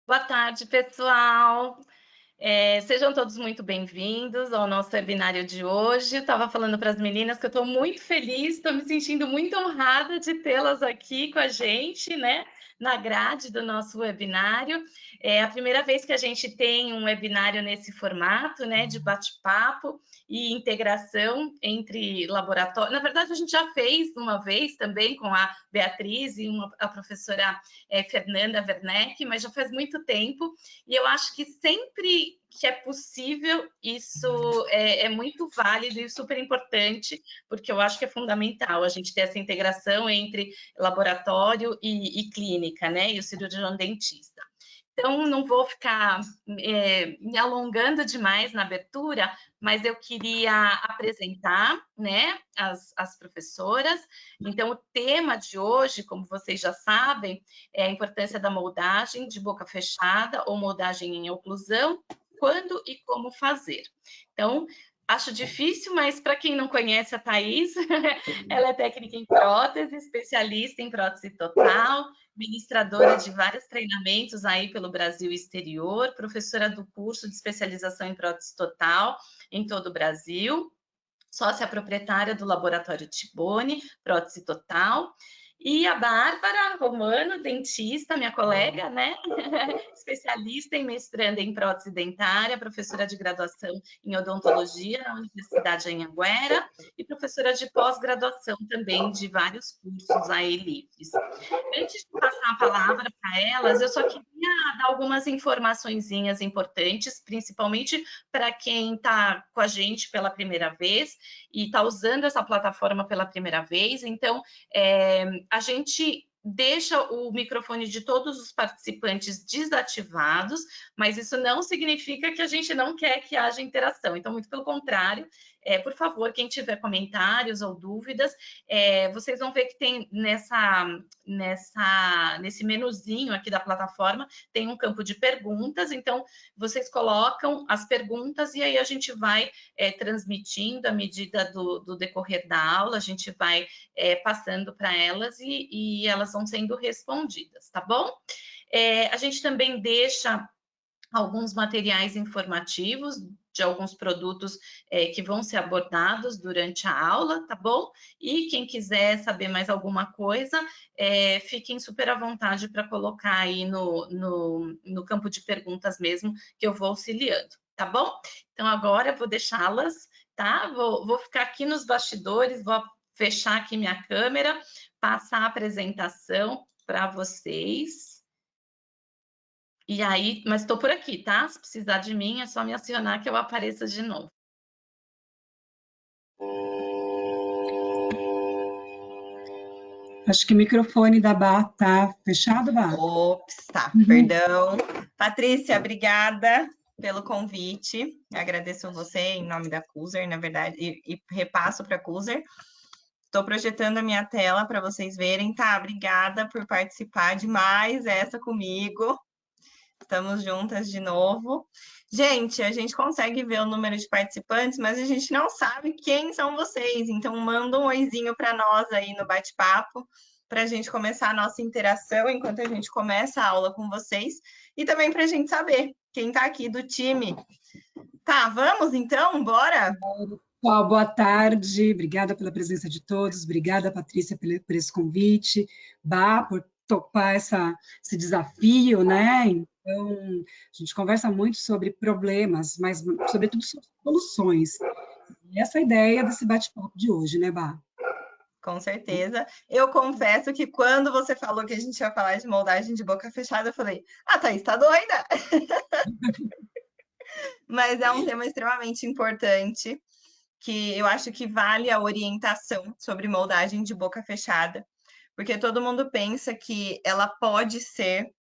Boa tarde, pessoal. Sejam todos muito bem-vindos ao nosso webinário de hoje. Eu estava falando para as meninas que eu estou muito feliz, estou me sentindo muito honrada de tê-las aqui com a gente, né, na grade do nosso webinário. É a primeira vez que a gente tem um webinário nesse formato, né, de bate-papo e integração entre laboratórios. Na verdade, a gente já fez uma vez também com a Beatriz e a professora Fernanda Werneck, mas já faz muito tempo, e eu acho que sempre que é possível, isso é muito válido e super importante, porque eu acho que é fundamental a gente ter essa integração entre laboratório e clínica, né? E o cirurgião dentista. Então, não vou ficar me alongando demais na abertura, mas eu queria apresentar, né, as professoras. Então, o tema de hoje, como vocês já sabem, é a importância da moldagem de boca fechada ou moldagem em oclusão, quando e como fazer. Então, acho difícil, mas para quem não conhece a Thaís, ela é técnica em prótese, especialista em prótese total, ministradora de vários treinamentos aí pelo Brasil e exterior, professora do curso de especialização em prótese total em todo o Brasil, sócia proprietária do Laboratório Tibone, prótese total. E a Bárbara Romano, dentista, minha colega, né? Especialista em mestranda em prótese dentária, professora de graduação em odontologia na Universidade de Anhanguera e professora de pós-graduação também de vários cursos aí livres. Antes de passar a palavra para elas, eu só queria dar algumas informaçõezinhas importantes, principalmente para quem está com a gente pela primeira vez e está usando essa plataforma pela primeira vez. Então, a gente deixa o microfone de todos os participantes desativados, mas isso não significa que a gente não quer que haja interação. Então, muito pelo contrário, por favor, quem tiver comentários ou dúvidas, vocês vão ver que tem nesse menuzinho aqui da plataforma, tem um campo de perguntas, então vocês colocam as perguntas e aí a gente vai transmitindo à medida do decorrer da aula, a gente vai passando para elas e elas vão sendo respondidas, tá bom? A gente também deixa alguns materiais informativos de alguns produtos que vão ser abordados durante a aula, tá bom? E quem quiser saber mais alguma coisa, fiquem super à vontade para colocar aí no campo de perguntas mesmo, que eu vou auxiliando, tá bom? Então, agora eu vou deixá-las, tá? Vou ficar aqui nos bastidores, vou fechar aqui minha câmera, passar a apresentação para vocês. E aí, mas estou por aqui, tá? Se precisar de mim, é só me acionar que eu apareça de novo. Acho que o microfone da Bá tá fechado, Bá? Ops, tá, perdão. Patrícia, obrigada pelo convite. Agradeço você em nome da Cuser, na verdade, e repasso para a Cuser. Estou projetando a minha tela para vocês verem, tá? Obrigada por participar de mais essa comigo. Estamos juntas de novo. Gente, a gente consegue ver o número de participantes, mas a gente não sabe quem são vocês. Então, manda um oizinho para nós aí no bate-papo, para a gente começar a nossa interação enquanto a gente começa a aula com vocês. E também para a gente saber quem está aqui do time. Tá, vamos então? Bora? Pessoal, boa tarde. Obrigada pela presença de todos. Obrigada, Patrícia, por esse convite. Bá, por topar esse desafio, né? Então, a gente conversa muito sobre problemas, mas, sobretudo, sobre soluções. E essa é a ideia desse bate-papo de hoje, né, Bá? Com certeza. Eu confesso que quando você falou que a gente ia falar de moldagem de boca fechada, eu falei, Thaís, tá doida? Mas é um tema extremamente importante, que eu acho que vale a orientação sobre moldagem de boca fechada, porque todo mundo pensa que ela pode ser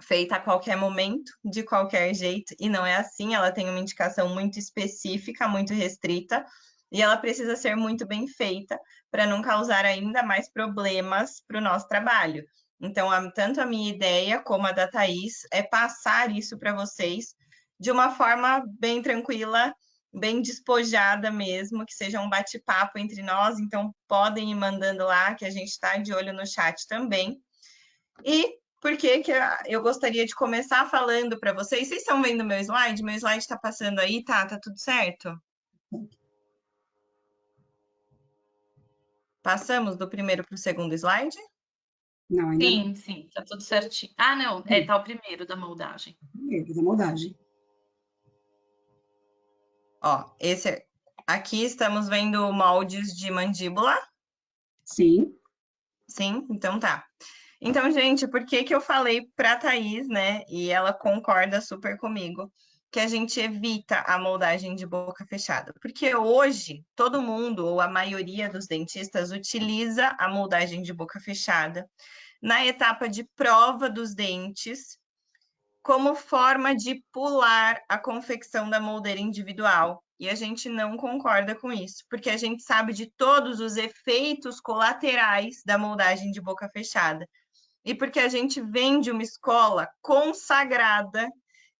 feita a qualquer momento, de qualquer jeito, e não é assim, ela tem uma indicação muito específica, muito restrita, e ela precisa ser muito bem feita para não causar ainda mais problemas para o nosso trabalho. Então, tanto a minha ideia como a da Thaís é passar isso para vocês de uma forma bem tranquila, bem despojada mesmo, que seja um bate-papo entre nós, então podem ir mandando lá, que a gente está de olho no chat também. E por que que eu gostaria de começar falando para vocês. Vocês estão vendo meu slide? Meu slide está passando aí, tá? Tá tudo certo? Passamos do primeiro para o segundo slide? Não, ainda não. Sim, tá tudo certinho. Ah, não, tá o primeiro da moldagem. Primeiro, da moldagem. Ó, aqui estamos vendo moldes de mandíbula. Sim. Sim, então tá. Então, gente, por que que eu falei para a Thaís, né? E ela concorda super comigo, que a gente evita a moldagem de boca fechada? Porque hoje todo mundo, ou a maioria dos dentistas, utiliza a moldagem de boca fechada na etapa de prova dos dentes, como forma de pular a confecção da moldeira individual. E a gente não concorda com isso, porque a gente sabe de todos os efeitos colaterais da moldagem de boca fechada. E porque a gente vem de uma escola consagrada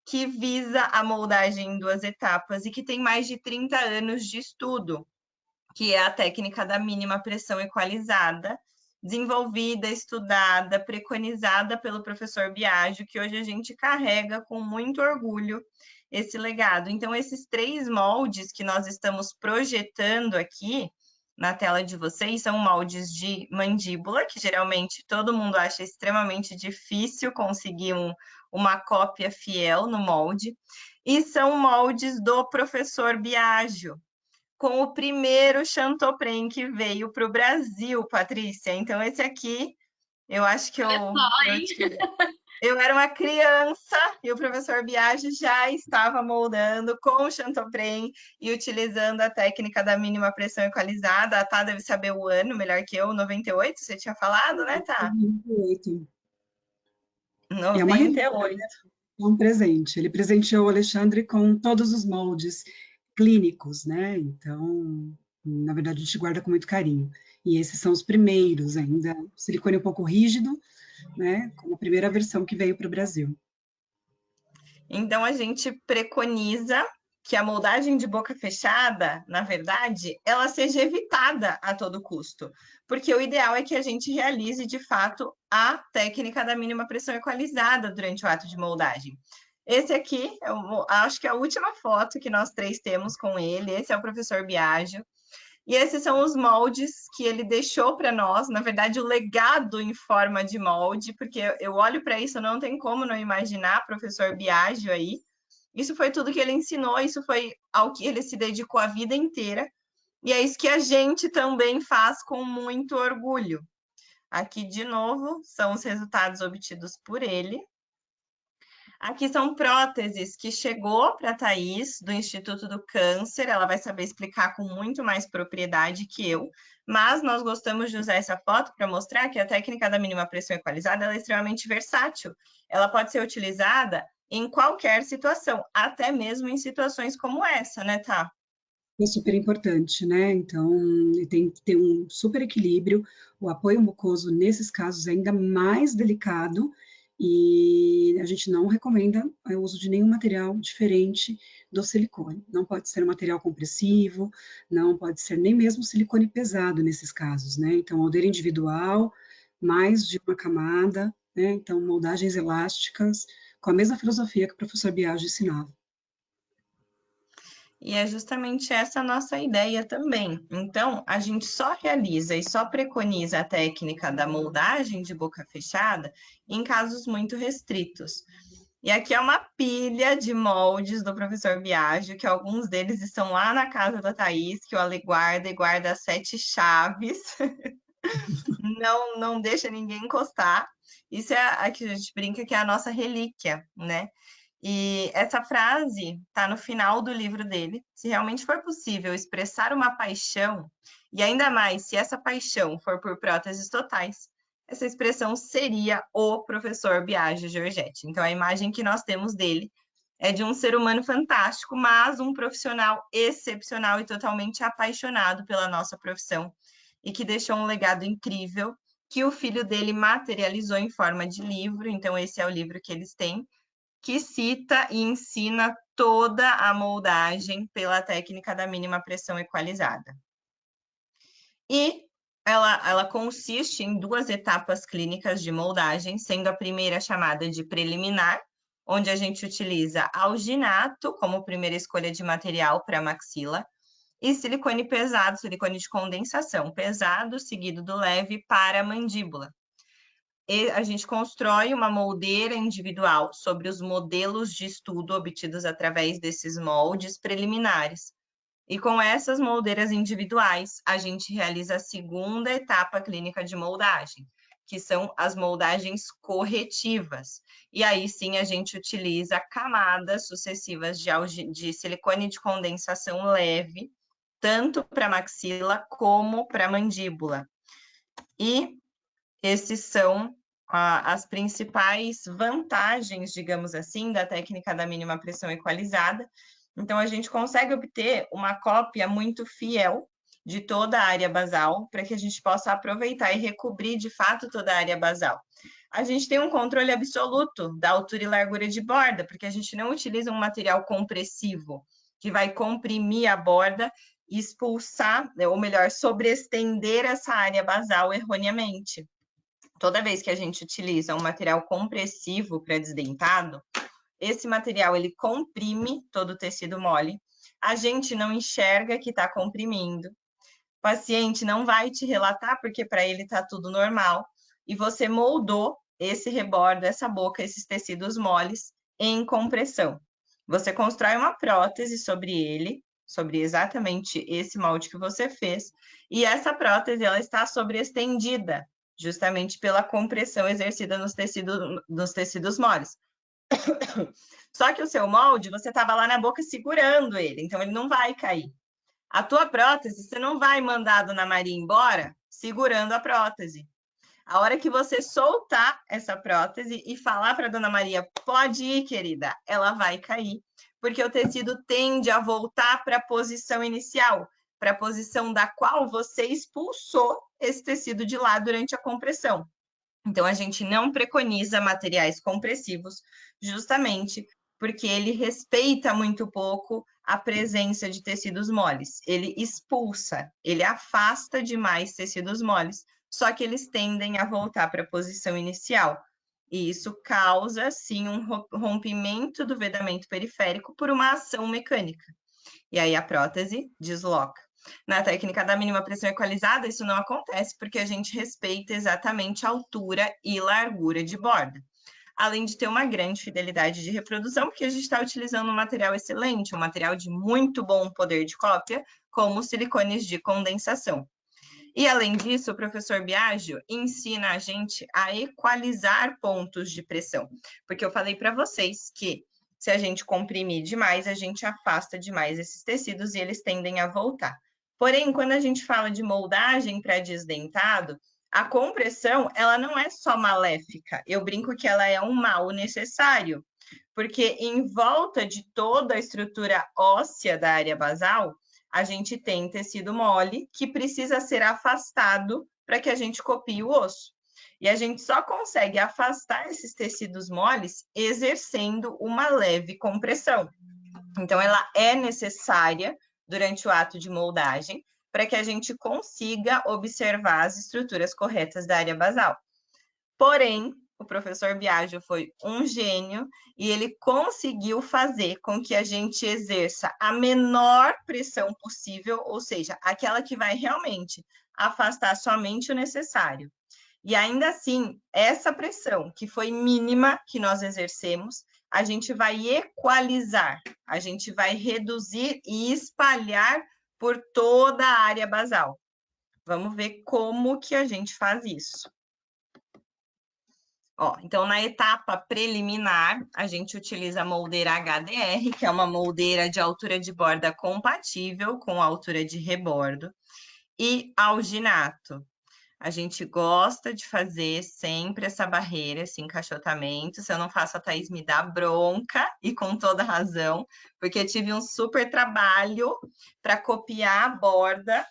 que visa a moldagem em 2 etapas e que tem mais de 30 anos de estudo, que é a técnica da mínima pressão equalizada, desenvolvida, estudada, preconizada pelo professor Biagio, que hoje a gente carrega com muito orgulho esse legado. Então, esses 3 moldes que nós estamos projetando aqui na tela de vocês são moldes de mandíbula, que geralmente todo mundo acha extremamente difícil conseguir uma cópia fiel no molde, e são moldes do professor Biagio, com o primeiro Chantopren que veio para o Brasil, Patrícia. Então, esse aqui, eu acho que eu era uma criança e o professor Biagio já estava moldando com o Chantopren e utilizando a técnica da mínima pressão equalizada. A Tá deve saber o ano, melhor que eu, 98, você tinha falado, né, Tá? 98. É uma relíquia, 98. é um presente. Ele presenteou o Alexandre com todos os moldes clínicos, né? Então, na verdade, a gente guarda com muito carinho. E esses são os primeiros ainda, silicone um pouco rígido, né? Como a primeira versão que veio para o Brasil. Então, a gente preconiza que a moldagem de boca fechada, na verdade, ela seja evitada a todo custo, porque o ideal é que a gente realize, de fato, a técnica da mínima pressão equalizada durante o ato de moldagem. Esse aqui, eu acho que é a última foto que nós 3 temos com ele, esse é o professor Biagio, e esses são os moldes que ele deixou para nós, na verdade, o legado em forma de molde, porque eu olho para isso, não tem como não imaginar professor Biagio aí. Isso foi tudo que ele ensinou, isso foi ao que ele se dedicou a vida inteira, e é isso que a gente também faz com muito orgulho. Aqui, de novo, são os resultados obtidos por ele. Aqui são próteses que chegou para a Thaís, do Instituto do Câncer, ela vai saber explicar com muito mais propriedade que eu, mas nós gostamos de usar essa foto para mostrar que a técnica da mínima pressão equalizada ela é extremamente versátil. Ela pode ser utilizada em qualquer situação, até mesmo em situações como essa, né, Tá? É super importante, né? Então, tem que ter um super equilíbrio. O apoio mucoso, nesses casos, é ainda mais delicado e a gente não recomenda o uso de nenhum material diferente do silicone. Não pode ser um material compressivo, não pode ser nem mesmo silicone pesado nesses casos, né? Então, moldeira individual, mais de uma camada, né? Então, moldagens elásticas, com a mesma filosofia que o professor Biagio ensinava. E é justamente essa a nossa ideia também. Então, a gente só realiza e só preconiza a técnica da moldagem de boca fechada em casos muito restritos. E aqui é uma pilha de moldes do professor Biagio, que alguns deles estão lá na casa da Thaís, que o Ale guarda e guarda as 7 chaves. Não deixa ninguém encostar. Isso é a que a gente brinca que é a nossa relíquia, né? E essa frase está no final do livro dele. Se realmente for possível expressar uma paixão, e ainda mais se essa paixão for por próteses totais, essa expressão seria o professor Biagio Giorgetti. Então, a imagem que nós temos dele é de um ser humano fantástico, mas um profissional excepcional e totalmente apaixonado pela nossa profissão, e que deixou um legado incrível, que o filho dele materializou em forma de livro. Então, esse é o livro que eles têm, que cita e ensina toda a moldagem pela técnica da mínima pressão equalizada. E ela consiste em 2 etapas clínicas de moldagem, sendo a primeira chamada de preliminar, onde a gente utiliza alginato como primeira escolha de material para maxila, e silicone pesado, silicone de condensação, pesado seguido do leve para a mandíbula. E a gente constrói uma moldeira individual sobre os modelos de estudo obtidos através desses moldes preliminares. E com essas moldeiras individuais, a gente realiza a segunda etapa clínica de moldagem, que são as moldagens corretivas. E aí sim a gente utiliza camadas sucessivas de silicone de condensação leve, tanto para maxila como para mandíbula. E esses são as principais vantagens, digamos assim, da técnica da mínima pressão equalizada. Então, a gente consegue obter uma cópia muito fiel de toda a área basal, para que a gente possa aproveitar e recobrir, de fato, toda a área basal. A gente tem um controle absoluto da altura e largura de borda, porque a gente não utiliza um material compressivo, que vai comprimir a borda e expulsar, ou melhor, sobreestender essa área basal erroneamente. Toda vez que a gente utiliza um material compressivo pré-desdentado, esse material ele comprime todo o tecido mole, a gente não enxerga que está comprimindo, o paciente não vai te relatar porque para ele está tudo normal, e você moldou esse rebordo, essa boca, esses tecidos moles em compressão. Você constrói uma prótese sobre ele, sobre exatamente esse molde que você fez, e essa prótese ela está sobreestendida, justamente pela compressão exercida nos tecidos moles. Só que o seu molde, você estava lá na boca segurando ele, então ele não vai cair. A tua prótese, você não vai mandar a Dona Maria embora segurando a prótese. A hora que você soltar essa prótese e falar para a Dona Maria, pode ir, querida, ela vai cair, porque o tecido tende a voltar para a posição inicial, para a posição da qual você expulsou esse tecido de lá durante a compressão. Então, a gente não preconiza materiais compressivos, justamente porque ele respeita muito pouco a presença de tecidos moles. Ele expulsa, ele afasta demais tecidos moles, só que eles tendem a voltar para a posição inicial. E isso causa, sim, um rompimento do vedamento periférico por uma ação mecânica. E aí a prótese desloca. Na técnica da mínima pressão equalizada, isso não acontece porque a gente respeita exatamente a altura e largura de borda. Além de ter uma grande fidelidade de reprodução, porque a gente está utilizando um material excelente, um material de muito bom poder de cópia, como os silicones de condensação. E, além disso, o professor Biagio ensina a gente a equalizar pontos de pressão, porque eu falei para vocês que se a gente comprimir demais, a gente afasta demais esses tecidos e eles tendem a voltar. Porém, quando a gente fala de moldagem para desdentado, a compressão, ela não é só maléfica. Eu brinco que ela é um mal necessário, porque em volta de toda a estrutura óssea da área basal, a gente tem tecido mole que precisa ser afastado para que a gente copie o osso. E a gente só consegue afastar esses tecidos moles exercendo uma leve compressão. Então, ela é necessária durante o ato de moldagem para que a gente consiga observar as estruturas corretas da área basal. Porém, o professor Biagio foi um gênio e ele conseguiu fazer com que a gente exerça a menor pressão possível, ou seja, aquela que vai realmente afastar somente o necessário. E ainda assim, essa pressão, que foi mínima que nós exercemos, a gente vai equalizar, a gente vai reduzir e espalhar por toda a área basal. Vamos ver como que a gente faz isso. Ó, então, na etapa preliminar, a gente utiliza a moldeira HDR, que é uma moldeira de altura de borda compatível com a altura de rebordo, e alginato. A gente gosta de fazer sempre essa barreira, esse encaixotamento. Se eu não faço, a Thaís me dá bronca, e com toda razão, porque tive um super trabalho para copiar a borda,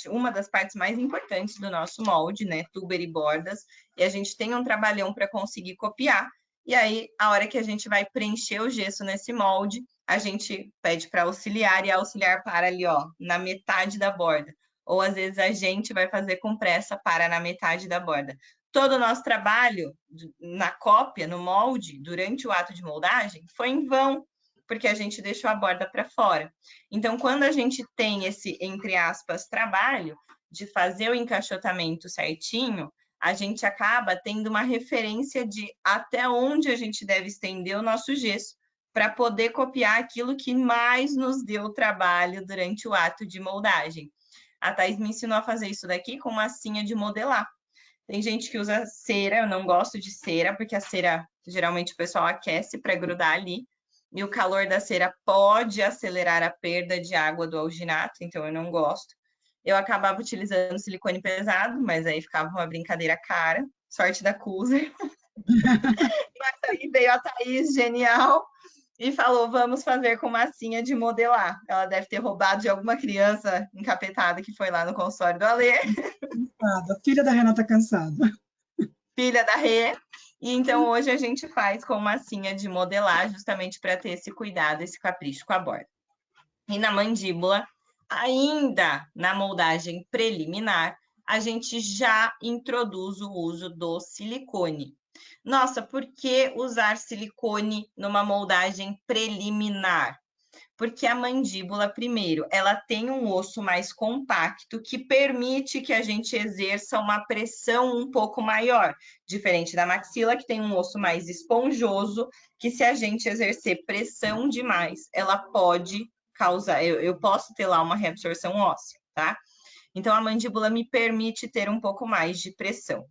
uma das partes mais importantes do nosso molde, né? Tuber e bordas, e a gente tem um trabalhão para conseguir copiar. E aí, a hora que a gente vai preencher o gesso nesse molde, a gente pede para auxiliar, e a auxiliar para ali, ó, na metade da borda. ou às vezes a gente vai fazer com pressa, para na metade da borda. Todo o nosso trabalho na cópia, no molde, durante o ato de moldagem, foi em vão, porque a gente deixou a borda para fora. Então, quando a gente tem esse, entre aspas, trabalho de fazer o encaixotamento certinho, a gente acaba tendo uma referência de até onde a gente deve estender o nosso gesso para poder copiar aquilo que mais nos deu trabalho durante o ato de moldagem. A Thaís me ensinou a fazer isso daqui com massinha de modelar. Tem gente que usa cera, eu não gosto de cera, porque a cera, geralmente o pessoal aquece para grudar ali, e o calor da cera pode acelerar a perda de água do alginato, então eu não gosto. Eu acabava utilizando silicone pesado, mas aí ficava uma brincadeira cara, sorte da Cuser. Mas aí veio a Thaís, genial, e falou, vamos fazer com massinha de modelar. Ela deve ter roubado de alguma criança encapetada que foi lá no consultório do Alê. Cansada, filha da Renata cansada. Filha da Rê. E então hoje a gente faz com massinha de modelar, justamente para ter esse cuidado, esse capricho com a borda. E na mandíbula, ainda na moldagem preliminar, a gente já introduz o uso do silicone. Nossa, por que usar silicone numa moldagem preliminar? Porque a mandíbula, primeiro, ela tem um osso mais compacto que permite que a gente exerça uma pressão um pouco maior, diferente da maxila, que tem um osso mais esponjoso, que se a gente exercer pressão demais, ela pode causar, eu posso ter lá uma reabsorção óssea, tá? Então, a mandíbula me permite ter um pouco mais de pressão.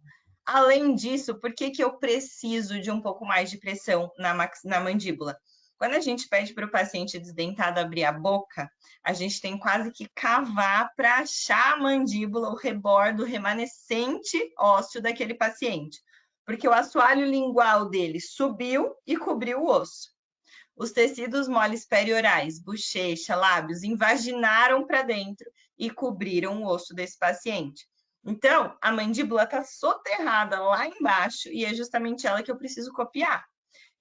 Além disso, por que eu preciso de um pouco mais de pressão na mandíbula? Quando a gente pede para o paciente desdentado abrir a boca, a gente tem quase que cavar para achar a mandíbula, o rebordo remanescente ósseo daquele paciente. Porque o assoalho lingual dele subiu e cobriu o osso. Os tecidos moles periorais, bochecha, lábios, invaginaram para dentro e cobriram o osso desse paciente. Então, a mandíbula está soterrada lá embaixo e é justamente ela que eu preciso copiar.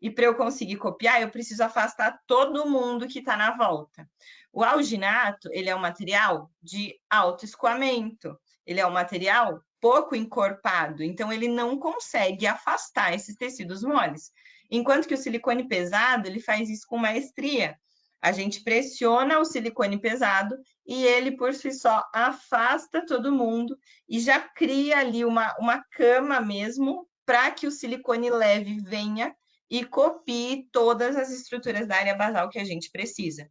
E para eu conseguir copiar, eu preciso afastar todo mundo que está na volta. O alginato, ele é um material de alto escoamento. Ele é um material pouco encorpado, então ele não consegue afastar esses tecidos moles. Enquanto que o silicone pesado, ele faz isso com maestria. A gente pressiona o silicone pesado e ele, por si só, afasta todo mundo e já cria ali uma cama mesmo para que o silicone leve venha e copie todas as estruturas da área basal que a gente precisa.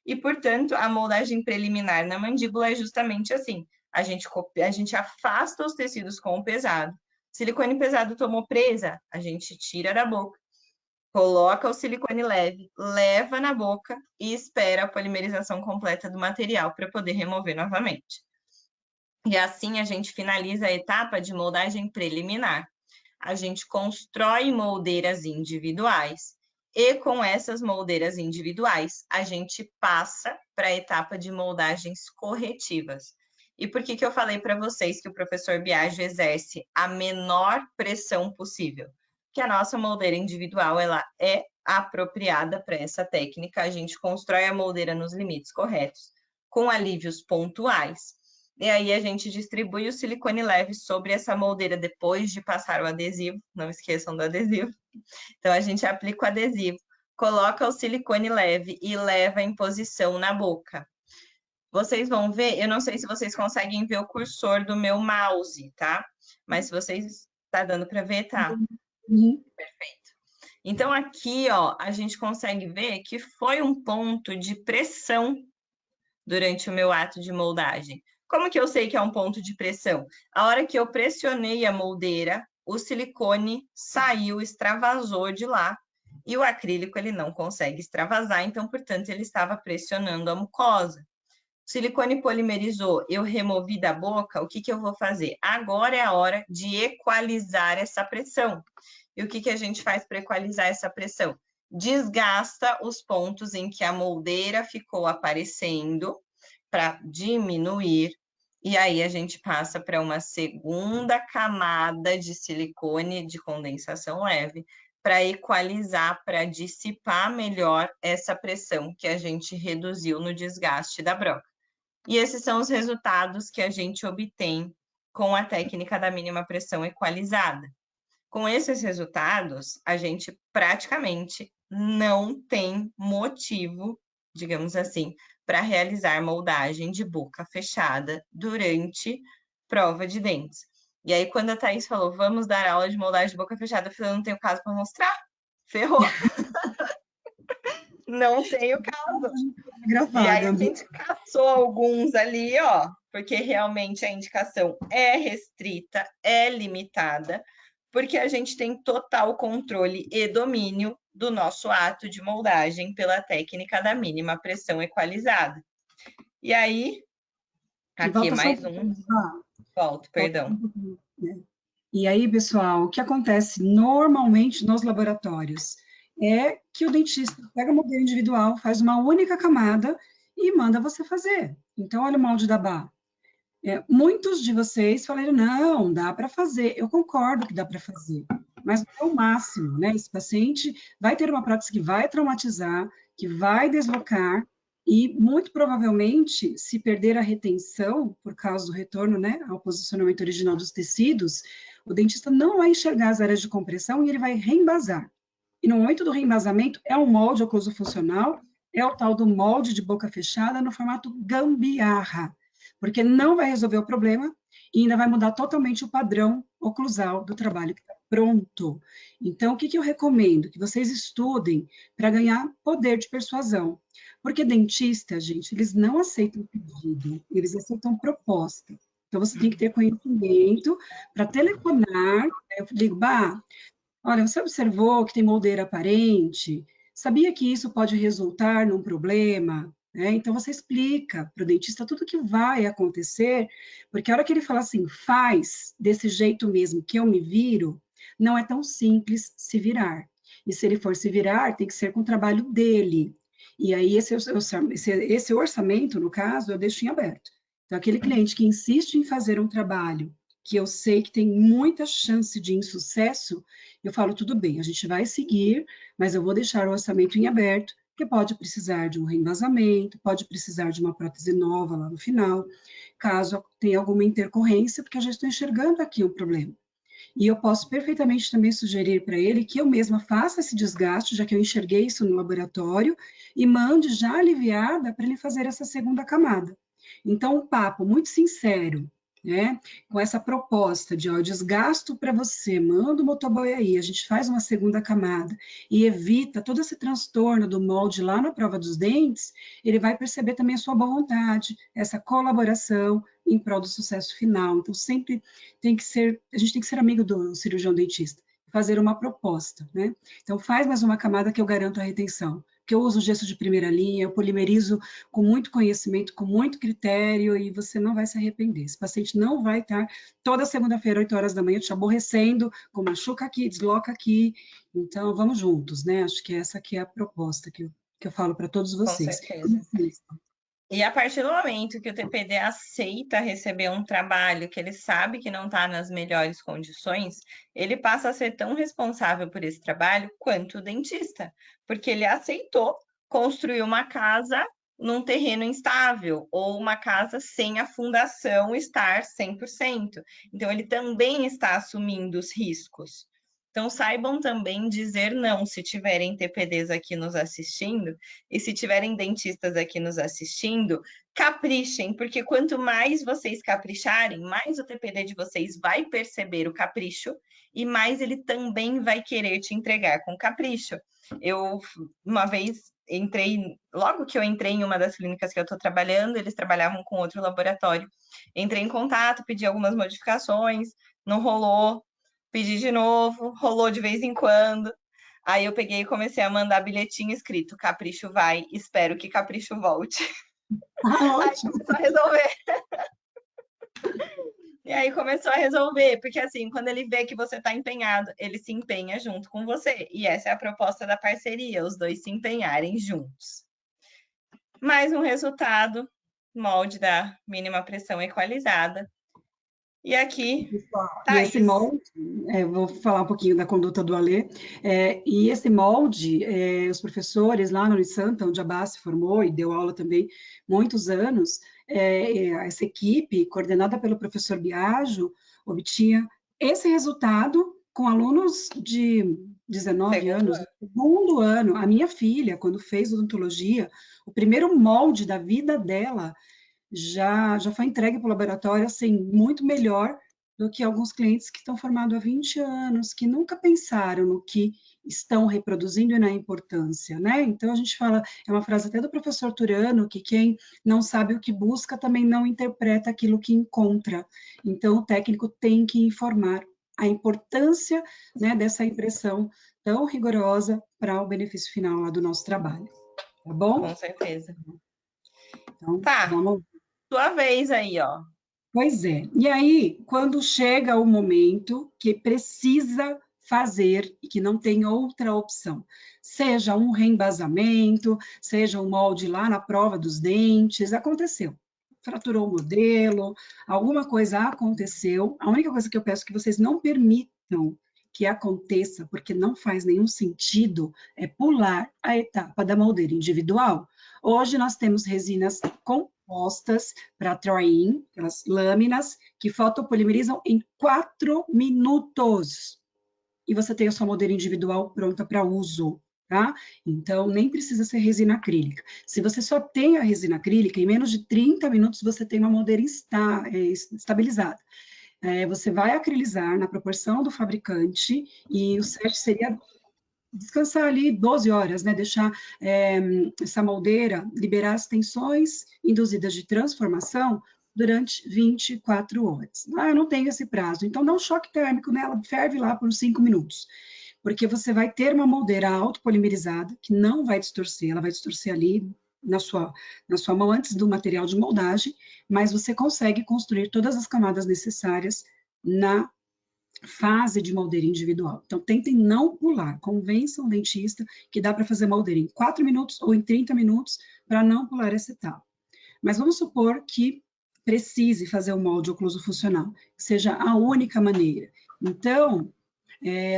E, portanto, a moldagem preliminar na mandíbula é justamente assim. A gente afasta os tecidos com o pesado. Silicone pesado tomou presa, a gente tira da boca, coloca o silicone leve, leva na boca e espera a polimerização completa do material para poder remover novamente. E assim a gente finaliza a etapa de moldagem preliminar. A gente constrói moldeiras individuais e com essas moldeiras individuais a gente passa para a etapa de moldagens corretivas. E por que eu falei para vocês que o professor Biagio exerce a menor pressão possível? Que a nossa moldeira individual ela é apropriada para essa técnica, a gente constrói a moldeira nos limites corretos, com alívios pontuais. E aí a gente distribui o silicone leve sobre essa moldeira depois de passar o adesivo, não esqueçam do adesivo. Então a gente aplica o adesivo, coloca o silicone leve e leva em posição na boca. Vocês vão ver, eu não sei se vocês conseguem ver o cursor do meu mouse, tá? Mas se vocês tá dando para ver, tá? Perfeito. Então aqui, ó, a gente consegue ver que foi um ponto de pressão durante o meu ato de moldagem. Como que eu sei que é um ponto de pressão? A hora que eu pressionei a moldeira, o silicone saiu, extravasou de lá, e o acrílico ele não consegue extravasar, então, portanto, ele estava pressionando a mucosa. O silicone polimerizou, eu removi da boca, o que eu vou fazer? Agora é a hora de equalizar essa pressão. E o que a gente faz para equalizar essa pressão? Desgasta os pontos em que a moldeira ficou aparecendo, para diminuir, e aí a gente passa para uma segunda camada de silicone de condensação leve, para equalizar, para dissipar melhor essa pressão que a gente reduziu no desgaste da broca. E esses são os resultados que a gente obtém com a técnica da mínima pressão equalizada. Com esses resultados, a gente praticamente não tem motivo, digamos assim, para realizar moldagem de boca fechada durante prova de dentes. E aí, quando a Thaís falou, vamos dar aula de moldagem de boca fechada, eu falei, eu não tenho caso para mostrar. Ferrou. Não tenho caso. E aí, a gente caçou alguns ali, ó, porque realmente a indicação é restrita, é limitada, porque a gente tem total controle e domínio do nosso ato de moldagem pela técnica da mínima pressão equalizada. E aí, aqui mais um. Volto, perdão. E aí, pessoal, o que acontece normalmente nos laboratórios é que o dentista pega o modelo individual, faz uma única camada e manda você fazer. Então, olha o molde da Bá. Muitos de vocês falaram, não, dá para fazer. Eu concordo que dá para fazer, mas não é o máximo, né? Esse paciente vai ter uma prótese que vai traumatizar, que vai deslocar, e muito provavelmente, se perder a retenção, por causa do retorno, né, ao posicionamento original dos tecidos, o dentista não vai enxergar as áreas de compressão e ele vai reembasar. E no momento do reembasamento, é um molde oclusofuncional, é o tal do molde de boca fechada no formato gambiarra, porque não vai resolver o problema e ainda vai mudar totalmente o padrão oclusal do trabalho que está pronto. Então, o que eu recomendo? Que vocês estudem para ganhar poder de persuasão. Porque dentista, gente, eles não aceitam pedido, eles aceitam proposta. Então, você tem que ter conhecimento para telefonar. Eu digo, Bah, olha, você observou que tem moldeira aparente? Sabia que isso pode resultar num problema? Então, você explica para o dentista tudo o que vai acontecer, porque a hora que ele fala assim, faz desse jeito mesmo que eu me viro, não é tão simples se virar. E se ele for se virar, tem que ser com o trabalho dele. E aí, esse orçamento, no caso, eu deixo em aberto. Então, aquele cliente que insiste em fazer um trabalho que eu sei que tem muita chance de insucesso, eu falo, tudo bem, a gente vai seguir, mas eu vou deixar o orçamento em aberto, porque pode precisar de um reembasamento, pode precisar de uma prótese nova lá no final, caso tenha alguma intercorrência, porque eu já estou enxergando aqui um problema. E eu posso perfeitamente também sugerir para ele que eu mesma faça esse desgaste, já que eu enxerguei isso no laboratório, e mande já aliviada para ele fazer essa segunda camada. Então, um papo muito sincero, né? Com essa proposta de, ó, eu desgasto para você, manda o motoboy aí, a gente faz uma segunda camada e evita todo esse transtorno do molde lá na prova dos dentes, ele vai perceber também a sua boa vontade, essa colaboração em prol do sucesso final. Então, sempre tem que ser, a gente tem que ser amigo do cirurgião dentista, fazer uma proposta, né? Então, faz mais uma camada que eu garanto a retenção. Que eu uso gesso de primeira linha, eu polimerizo com muito conhecimento, com muito critério, e você não vai se arrepender. Esse paciente não vai estar toda segunda-feira, 8 horas da manhã, te aborrecendo, com machuca aqui, desloca aqui. Então, vamos juntos, né? Acho que essa aqui é a proposta que eu falo para todos vocês. Com certeza. E a partir do momento que o TPD aceita receber um trabalho que ele sabe que não está nas melhores condições, ele passa a ser tão responsável por esse trabalho quanto o dentista, porque ele aceitou construir uma casa num terreno instável ou uma casa sem a fundação estar 100%. Então, ele também está assumindo os riscos. Então, saibam também dizer não se tiverem TPDs aqui nos assistindo e se tiverem dentistas aqui nos assistindo, caprichem, porque quanto mais vocês capricharem, mais o TPD de vocês vai perceber o capricho e mais ele também vai querer te entregar com capricho. Eu, uma vez, logo que eu entrei em uma das clínicas que eu estou trabalhando, eles trabalhavam com outro laboratório. Entrei em contato, pedi algumas modificações, não rolou. Pedi de novo, rolou de vez em quando. Aí eu peguei e comecei a mandar bilhetinho escrito, capricho vai, espero que capricho volte. Aí começou a resolver. E aí começou a resolver, porque assim, quando ele vê que você está empenhado, ele se empenha junto com você. E essa é a proposta da parceria, os dois se empenharem juntos. Mais um resultado, molde da mínima pressão equalizada. E aqui, e esse molde, vou falar um pouquinho da conduta do Alê, e esse molde, os professores lá no Unisanta, onde a Bá se formou e deu aula também muitos anos, essa equipe, coordenada pelo professor Biagio, obtinha esse resultado com alunos de 19 anos, segundo ano. A minha filha, quando fez odontologia, o primeiro molde da vida dela já foi entregue para o laboratório, assim, muito melhor do que alguns clientes que estão formados há 20 anos, que nunca pensaram no que estão reproduzindo e na importância, né? Então, a gente fala, é uma frase até do professor Turano, que quem não sabe o que busca também não interpreta aquilo que encontra. Então, o técnico tem que informar a importância, né, dessa impressão tão rigorosa para o benefício final lá do nosso trabalho. Tá bom? Com certeza. Então, tá, vamos... Sua vez aí, ó. Pois é. E aí, quando chega o momento que precisa fazer e que não tem outra opção, seja um reembasamento, seja um molde lá na prova dos dentes, aconteceu. Fraturou o modelo, alguma coisa aconteceu. A única coisa que eu peço é que vocês não permitam que aconteça, porque não faz nenhum sentido, é pular a etapa da moldeira individual. Hoje nós temos resinas compostas para try-in, aquelas lâminas que fotopolimerizam em 4 minutos. E você tem a sua moldeira individual pronta para uso, tá? Então, nem precisa ser resina acrílica. Se você só tem a resina acrílica, em menos de 30 minutos você tem uma moldeira estabilizada. Você vai acrilizar na proporção do fabricante e o certo seria descansar ali 12 horas, né? Deixar essa moldeira liberar as tensões induzidas de transformação durante 24 horas. Ah, eu não tenho esse prazo, então dá um choque térmico nela, ferve lá por uns 5 minutos, porque você vai ter uma moldeira autopolimerizada, que não vai distorcer, ela vai distorcer ali na sua mão antes do material de moldagem, mas você consegue construir todas as camadas necessárias na fase de moldeira individual. Então, tentem não pular, convençam o dentista que dá para fazer moldeira em 4 minutos ou em 30 minutos para não pular essa etapa. Mas vamos supor que precise fazer o molde ocluso funcional, que seja a única maneira. Então,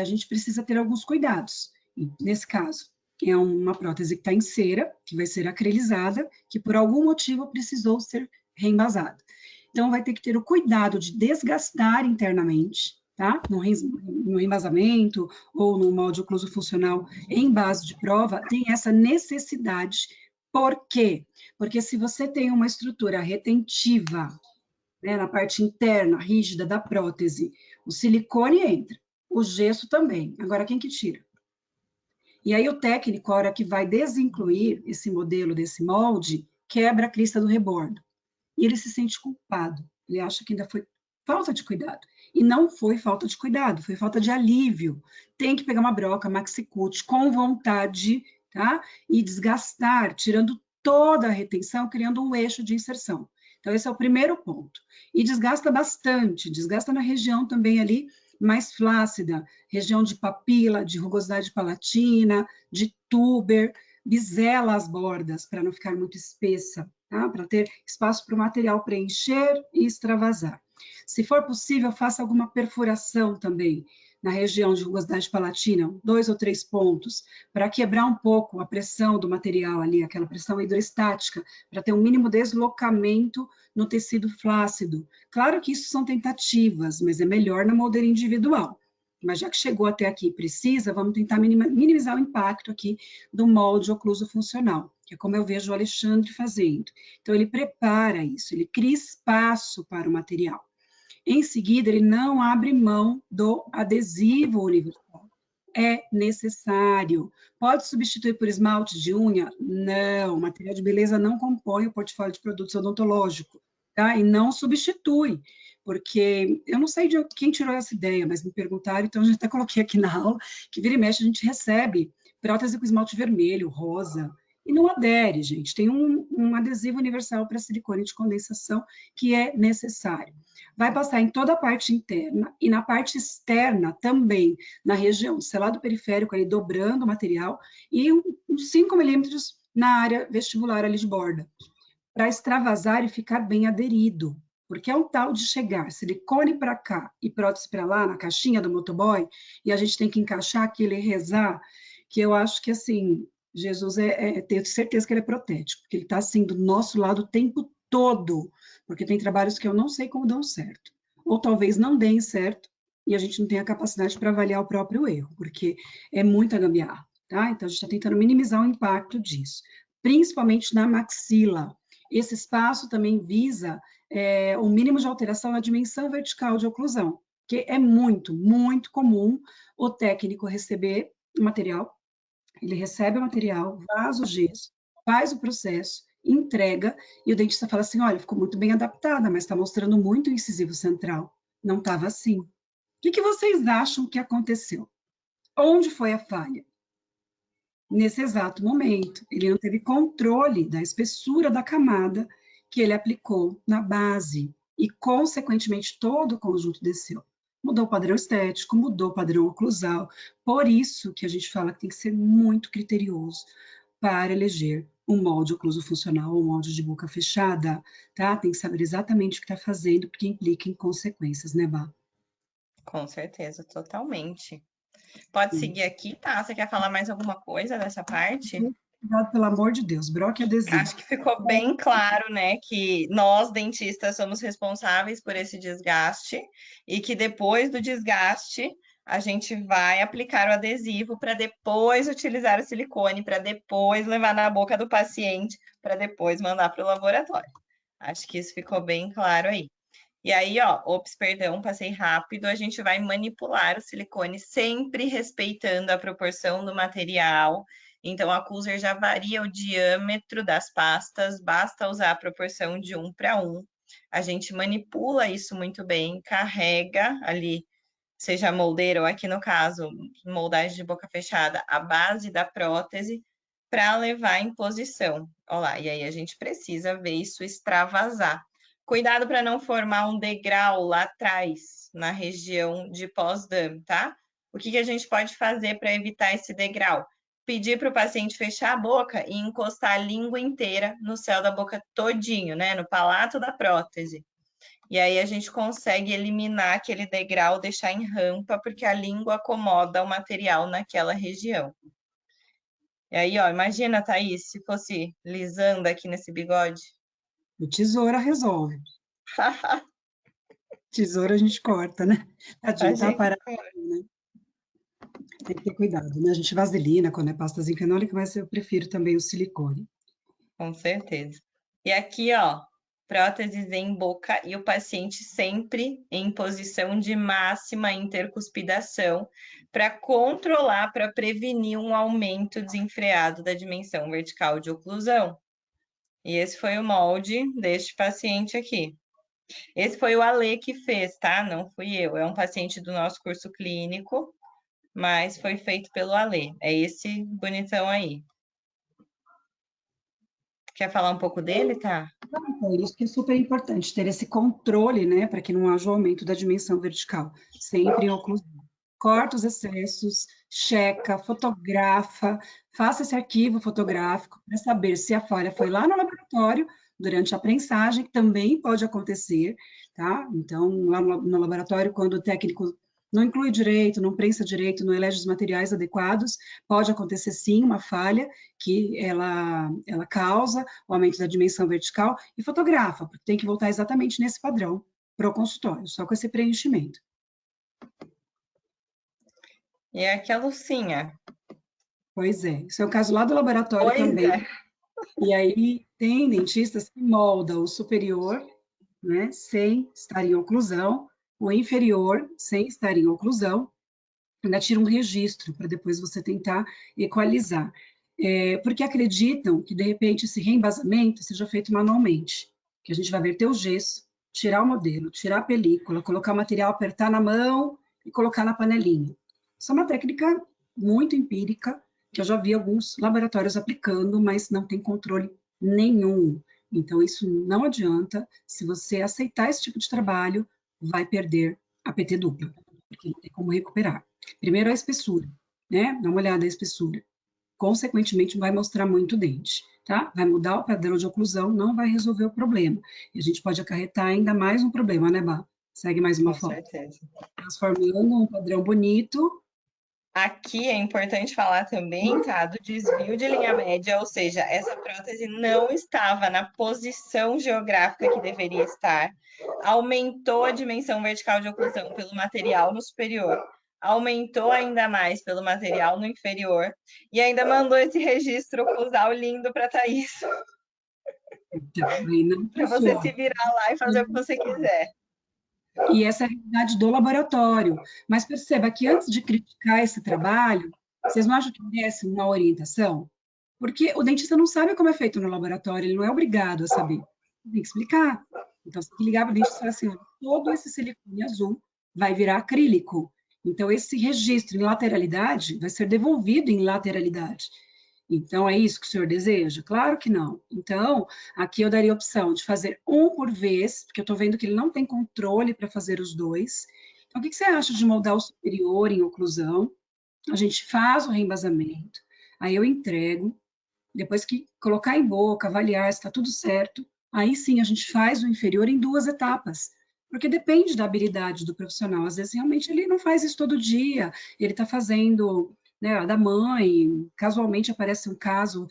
a gente precisa ter alguns cuidados. Nesse caso, é uma prótese que está em cera, que vai ser acrilizada, que por algum motivo precisou ser reembasada. Então, vai ter que ter o cuidado de desgastar internamente, tá? No reembasamento ou no molde ocluso funcional em base de prova, tem essa necessidade. Por quê? Porque se você tem uma estrutura retentiva, né, na parte interna, rígida da prótese, o silicone entra, o gesso também. Agora, quem que tira? E aí o técnico, a hora que vai desincluir esse modelo desse molde, quebra a crista do rebordo. E ele se sente culpado. Ele acha que ainda foi falta de cuidado. E não foi falta de cuidado, foi falta de alívio. Tem que pegar uma broca, maxicute, com vontade, tá? E desgastar, tirando toda a retenção, criando um eixo de inserção. Então, esse é o primeiro ponto. E desgasta bastante, desgasta na região também ali mais flácida, região de papila, de rugosidade palatina, de tuber, bisela as bordas, para não ficar muito espessa, tá? Para ter espaço para o material preencher e extravasar. Se for possível, faça alguma perfuração também na região de rugosidade palatina, 2 ou 3 pontos, para quebrar um pouco a pressão do material ali, aquela pressão hidroestática, para ter um mínimo deslocamento no tecido flácido. Claro que isso são tentativas, mas é melhor na moldeira individual. Mas já que chegou até aqui e precisa, vamos tentar minimizar o impacto aqui do molde ocluso funcional, que é como eu vejo o Alexandre fazendo. Então, ele prepara isso, ele cria espaço para o material. Em seguida, ele não abre mão do adesivo universal. É necessário. Pode substituir por esmalte de unha? Não, material de beleza não compõe o portfólio de produtos odontológicos, tá? E não substitui, porque eu não sei de quem tirou essa ideia, mas me perguntaram, então eu já até coloquei aqui na aula, que vira e mexe a gente recebe prótese com esmalte vermelho, rosa, e não adere, gente. Tem um adesivo universal para silicone de condensação que é necessário. Vai passar em toda a parte interna e na parte externa também, na região do selado periférico, ali dobrando o material, e uns 5 milímetros na área vestibular ali de borda, para extravasar e ficar bem aderido. Porque é um tal de chegar silicone para cá e prótese para lá, na caixinha do motoboy, e a gente tem que encaixar aquilo e rezar, que eu acho que, assim, Jesus tenho certeza que ele é protético, porque ele está assim do nosso lado o tempo todo, porque tem trabalhos que eu não sei como dão certo, ou talvez não deem certo, e a gente não tem a capacidade para avaliar o próprio erro, porque é muita gambiarra, tá? Então, a gente está tentando minimizar o impacto disso, principalmente na maxila. Esse espaço também visa o mínimo de alteração na dimensão vertical de oclusão, que é muito, muito comum o técnico receber o material, ele recebe o material, vaza o gesso, faz o processo, entrega, e o dentista fala assim, olha, ficou muito bem adaptada, mas está mostrando muito o incisivo central. Não estava assim. O que vocês acham que aconteceu? Onde foi a falha? Nesse exato momento, ele não teve controle da espessura da camada que ele aplicou na base e, consequentemente, todo o conjunto desceu. Mudou o padrão estético, mudou o padrão oclusal. Por isso que a gente fala que tem que ser muito criterioso para eleger um molde ocluso funcional ou um molde de boca fechada, tá? Tem que saber exatamente o que está fazendo, porque implica em consequências, né, Bá? Com certeza, totalmente. Pode seguir aqui, tá? Você quer falar mais alguma coisa dessa parte? Obrigado, pelo amor de Deus, broque adesivo. Acho que ficou bem claro, né, que nós, dentistas, somos responsáveis por esse desgaste e que depois do desgaste a gente vai aplicar o adesivo para depois utilizar o silicone, para depois levar na boca do paciente, para depois mandar para o laboratório. Acho que isso ficou bem claro aí. E aí, ó, ops, perdão, passei rápido, a gente vai manipular o silicone sempre respeitando a proporção do material. Então, a Cooser já varia o diâmetro das pastas, basta usar a proporção de 1 para 1. A gente manipula isso muito bem, carrega ali, seja moldeira ou aqui no caso, moldagem de boca fechada, a base da prótese para levar em posição. Olha lá, e aí a gente precisa ver isso extravasar. Cuidado para não formar um degrau lá atrás, na região de pós-dame, tá? O que a gente pode fazer para evitar esse degrau? Pedir para o paciente fechar a boca e encostar a língua inteira no céu da boca todinho, né? No palato da prótese. E aí a gente consegue eliminar aquele degrau, deixar em rampa, porque a língua acomoda o material naquela região. E aí, ó, imagina, Thaís, se fosse lisando aqui nesse bigode. O tesoura resolve. Tesoura a gente corta, né? Tadinho, tá parado, né? Tem que ter cuidado, né? A gente vaselina quando é pasta zinfenólica, mas eu prefiro também o silicone. Com certeza. E aqui, ó, próteses em boca e o paciente sempre em posição de máxima intercuspidação para controlar, para prevenir um aumento desenfreado da dimensão vertical de oclusão. E esse foi o molde deste paciente aqui. Esse foi o Ale que fez, tá? Não fui eu. É um paciente do nosso curso clínico, mas foi feito pelo Ale. É esse bonitão aí. Quer falar um pouco dele, tá? Então, isso que é super importante, ter esse controle, né, para que não haja o aumento da dimensão vertical, sempre em oclusão. Corta os excessos, checa, fotografa, faça esse arquivo fotográfico para saber se a falha foi lá no laboratório, durante a prensagem, que também pode acontecer, tá? Então, lá no laboratório, quando o técnico não inclui direito, não prensa direito, não elege os materiais adequados, pode acontecer sim uma falha que ela causa o aumento da dimensão vertical e fotografa, porque tem que voltar exatamente nesse padrão para o consultório, só com esse preenchimento. E aqui a Lucinha. Pois é, isso é o caso lá do laboratório Pois também. É. E aí tem dentistas que moldam o superior, né, sem estar em oclusão, o inferior sem estar em oclusão, ainda tira um registro para depois você tentar equalizar. Porque acreditam que, de repente, esse reembasamento seja feito manualmente, que a gente vai verter o gesso, tirar o modelo, tirar a película, colocar o material, apertar na mão e colocar na panelinha. Isso é uma técnica muito empírica, que eu já vi alguns laboratórios aplicando, mas não tem controle nenhum. Então, isso não adianta. Se você aceitar esse tipo de trabalho, vai perder a PT dupla, porque não tem como recuperar. Primeiro, a espessura, né? Dá uma olhada na espessura. Consequentemente, vai mostrar muito dente, tá? Vai mudar o padrão de oclusão, não vai resolver o problema. E a gente pode acarretar ainda mais um problema, né, Bá? Segue mais uma foto. Com certeza. Transformando um padrão bonito Aqui é importante falar também, tá, do desvio de linha média, ou seja, essa prótese não estava na posição geográfica que deveria estar, aumentou a dimensão vertical de oclusão pelo material no superior, aumentou ainda mais pelo material no inferior, e ainda mandou esse registro oclusal lindo para a Thaís, Então, aí não para você se funciona. virar lá e fazer o que você quiser. E essa é a realidade do laboratório. Mas perceba que antes de criticar esse trabalho, vocês não acham que merece uma orientação? Porque o dentista não sabe como é feito no laboratório, ele não é obrigado a saber. Tem que explicar. Então, você tem que ligar para o dentista e falar assim: olha, todo esse silicone azul vai virar acrílico. Então, esse registro em lateralidade vai ser devolvido em lateralidade. Então, é isso que o senhor deseja? Claro que não. Então, aqui eu daria a opção de fazer um por vez, porque eu estou vendo que ele não tem controle para fazer os dois. Então, o que você acha de moldar o superior em oclusão? A gente faz o reembasamento, aí eu entrego, depois que colocar em boca, avaliar se está tudo certo, aí sim a gente faz o inferior em 2 etapas. Porque depende da habilidade do profissional. Às vezes, realmente, ele não faz isso todo dia, ele está fazendo, né, da mãe, casualmente aparece um caso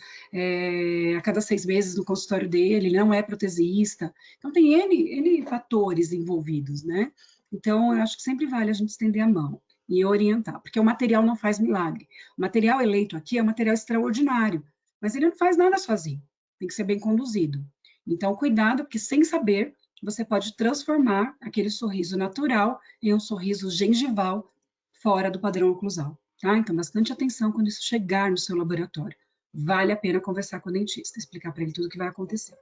a cada 6 meses no consultório dele, ele não é protesista. Então, tem N fatores envolvidos, né? Então, eu acho que sempre vale a gente estender a mão e orientar, porque o material não faz milagre. O material eleito aqui é um material extraordinário, mas ele não faz nada sozinho, tem que ser bem conduzido. Então, cuidado, porque sem saber, você pode transformar aquele sorriso natural em um sorriso gengival fora do padrão oclusal, tá? Então, bastante atenção quando isso chegar no seu laboratório. Vale a pena conversar com o dentista, explicar para ele tudo o que vai acontecer.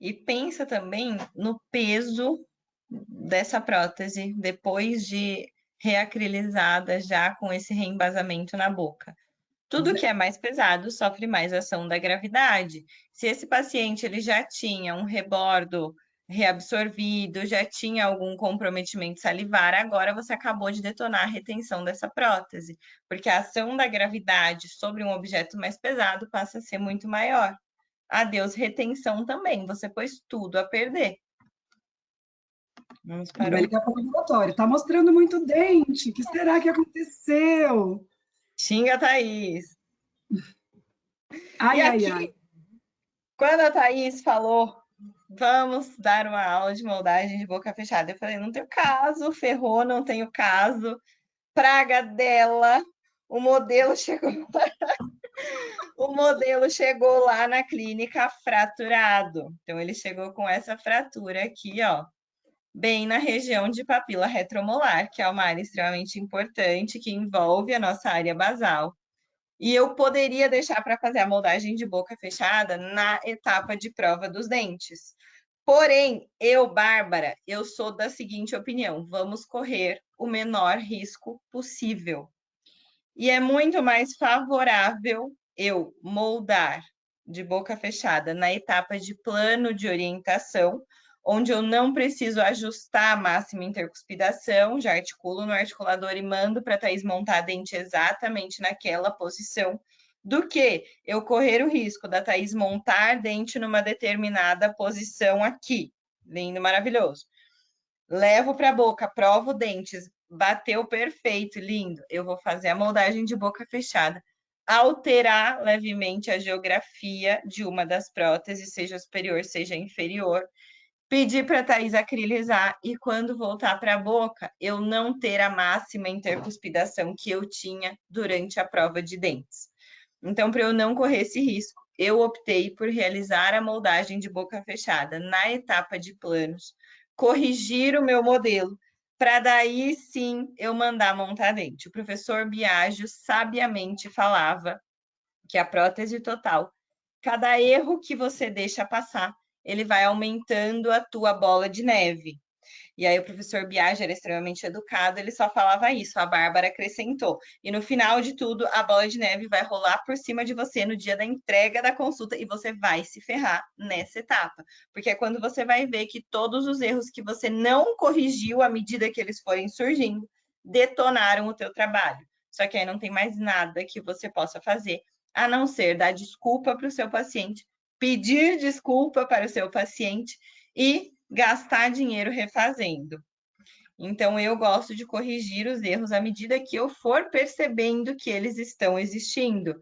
E pensa também no peso dessa prótese depois de reacrilizada, já com esse reembasamento na boca. Tudo que é mais pesado sofre mais ação da gravidade. Se esse paciente ele já tinha um rebordo reabsorvido, já tinha algum comprometimento salivar, agora você acabou de detonar a retenção dessa prótese, porque a ação da gravidade sobre um objeto mais pesado passa a ser muito maior. Adeus, retenção também, você pôs tudo a perder. Vamos Ele para vai o... ligar para o laboratório, está mostrando muito dente, o que será que aconteceu? Xinga a Thaís. E Ai, ai, ai. aqui, quando a Thaís falou, vamos dar uma aula de moldagem de boca fechada, eu falei, não tenho caso, ferrou, não tenho caso. Praga dela, o modelo chegou, o modelo chegou lá na clínica fraturado. Então, ele chegou com essa fratura aqui, ó, bem na região de papila retromolar, que é uma área extremamente importante que envolve a nossa área basal. E eu poderia deixar para fazer a moldagem de boca fechada na etapa de prova dos dentes. Porém, eu, Bárbara, eu sou da seguinte opinião: vamos correr o menor risco possível. E é muito mais favorável eu moldar de boca fechada na etapa de plano de orientação, onde eu não preciso ajustar a máxima intercuspidação, já articulo no articulador e mando para a Thaís montar a dente exatamente naquela posição, do que eu correr o risco da Thaís montar dente numa determinada posição aqui. Lindo, maravilhoso. Levo para a boca, provo dentes, bateu perfeito, lindo. Eu vou fazer a moldagem de boca fechada. Alterar levemente a geografia de uma das próteses, seja superior, seja inferior. Pedir para a Thaís acrilizar e quando voltar para a boca, eu não ter a máxima intercuspidação que eu tinha durante a prova de dentes. Então, para eu não correr esse risco, eu optei por realizar a moldagem de boca fechada na etapa de planos, corrigir o meu modelo, para daí sim eu mandar montar dente. O professor Biagio sabiamente falava que a prótese total, cada erro que você deixa passar, ele vai aumentando a tua bola de neve. E aí o professor Biagio era extremamente educado, ele só falava isso, a Bárbara acrescentou. E no final de tudo, a bola de neve vai rolar por cima de você no dia da entrega da consulta e você vai se ferrar nessa etapa. Porque é quando você vai ver que todos os erros que você não corrigiu à medida que eles forem surgindo, detonaram o teu trabalho. Só que aí não tem mais nada que você possa fazer, a não ser dar desculpa para o seu paciente, pedir desculpa para o seu paciente e gastar dinheiro refazendo. Então, eu gosto de corrigir os erros à medida que eu for percebendo que eles estão existindo.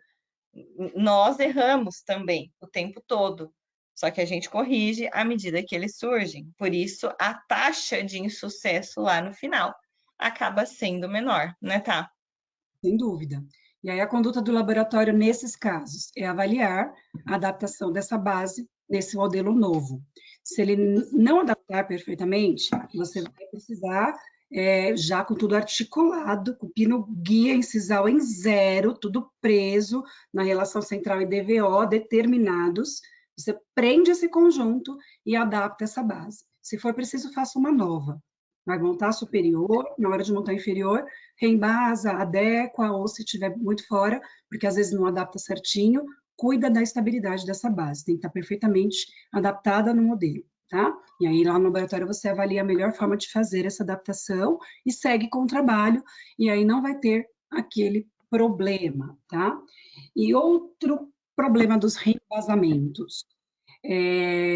Nós erramos também o tempo todo, só que a gente corrige à medida que eles surgem. Por isso, a taxa de insucesso lá no final acaba sendo menor, né, Tá? Sem dúvida. E aí a conduta do laboratório nesses casos é avaliar a adaptação dessa base nesse modelo novo. Se ele não adaptar perfeitamente, você vai precisar, já com tudo articulado, com o pino guia incisal em 0, tudo preso na relação central e DVO determinados, você prende esse conjunto e adapta essa base. Se for preciso, faça uma nova. Vai montar a superior, na hora de montar a inferior, reembasa, adequa, ou se estiver muito fora, porque às vezes não adapta certinho, cuida da estabilidade dessa base, tem que estar perfeitamente adaptada no modelo, tá? E aí lá no laboratório você avalia a melhor forma de fazer essa adaptação e segue com o trabalho, e aí não vai ter aquele problema, tá? E outro problema dos reembasamentos,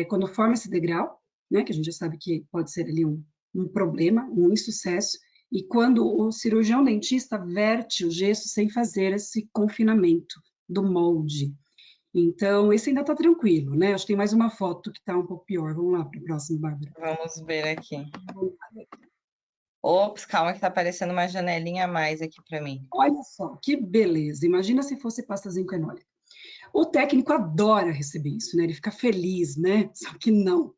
quando forma esse degrau, né, que a gente já sabe que pode ser ali um problema, um insucesso, e quando o cirurgião dentista verte o gesso sem fazer esse confinamento do molde. Então, esse ainda está tranquilo, né? Acho que tem mais uma foto que está um pouco pior. Vamos lá para o próximo, Bárbara. Vamos ver aqui. Ops, calma que tá aparecendo uma janelinha a mais aqui para mim. Olha só, que beleza. Imagina se fosse pasta zinco enólica. O técnico adora receber isso, né? Ele fica feliz, né? Só que não.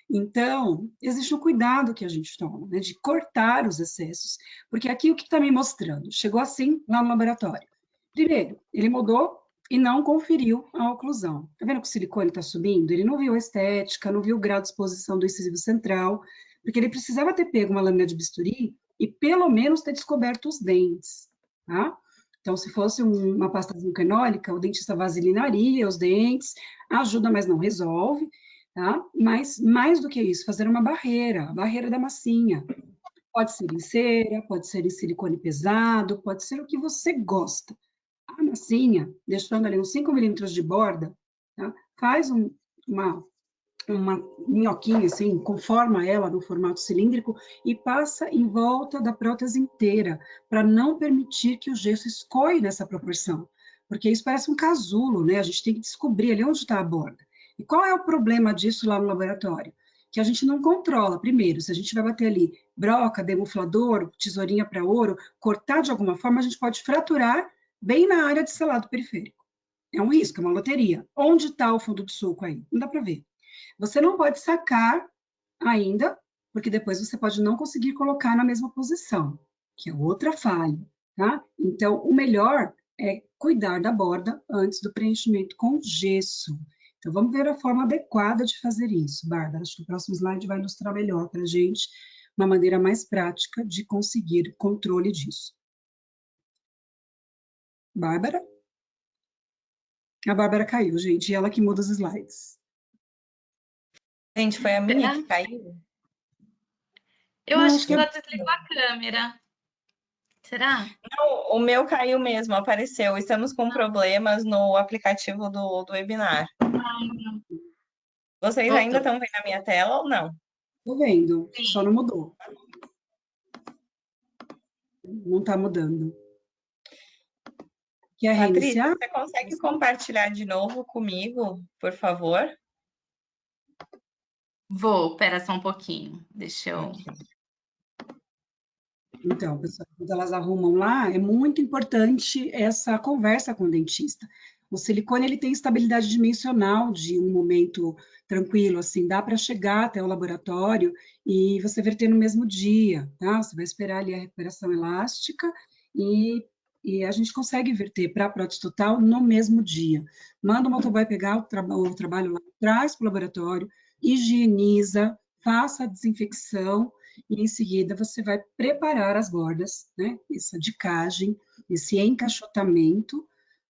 Então, existe um cuidado que a gente toma, né, de cortar os excessos, porque aqui o que está me mostrando? Chegou assim lá no laboratório. Primeiro, ele mudou e não conferiu a oclusão. Tá vendo que o silicone está subindo? Ele não viu a estética, não viu o grau de exposição do incisivo central, porque ele precisava ter pego uma lâmina de bisturi e pelo menos ter descoberto os dentes, tá? Então, se fosse uma pasta zinco-enólica, o dentista vaselinaria os dentes, ajuda, mas não resolve. Tá? Mas, mais do que isso, fazer uma barreira, a barreira da massinha. Pode ser em cera, pode ser em silicone pesado, pode ser o que você gosta. A massinha, deixando ali uns 5 milímetros de borda, tá? Faz uma minhoquinha, assim, conforma ela no formato cilíndrico e passa em volta da prótese inteira, para não permitir que o gesso escoe nessa proporção. Porque isso parece um casulo, né? A gente tem que descobrir ali onde está a borda. E qual é o problema disso lá no laboratório? Que a gente não controla. Primeiro, se a gente vai bater ali broca, demuflador, tesourinha para ouro, cortar de alguma forma, a gente pode fraturar bem na área de selado periférico. É um risco, é uma loteria. Onde está o fundo do sulco aí? Não dá para ver. Você não pode sacar ainda, porque depois você pode não conseguir colocar na mesma posição, que é outra falha, tá? Então, o melhor é cuidar da borda antes do preenchimento com gesso. Então, vamos ver a forma adequada de fazer isso, Bárbara. Acho que o próximo slide vai ilustrar melhor para a gente uma maneira mais prática de conseguir controle disso. Bárbara? A Bárbara caiu, gente, e ela que muda os slides. Gente, foi a minha que caiu? Eu acho que ela desligou a câmera. Será? Não, o meu caiu mesmo, apareceu. Estamos com problemas no aplicativo do webinar. Vocês Voltou. ainda estão vendo a minha tela ou não? Estou vendo, Sim. só não mudou. Não está mudando. Quer reiniciar? Patrícia, você consegue compartilhar de novo comigo, por favor? Vou, pera só um pouquinho. Deixa eu... Então, pessoal, quando elas arrumam lá, é muito importante essa conversa com o dentista. O silicone, ele tem estabilidade dimensional de um momento tranquilo, assim, dá para chegar até o laboratório e você verter no mesmo dia, tá? Você vai esperar ali a recuperação elástica e a gente consegue verter para a prótese total no mesmo dia. Manda o motoboy pegar o trabalho lá, traz para o laboratório, higieniza, faça a desinfecção, e em seguida você vai preparar as bordas, né? Essa dicagem, esse encaixotamento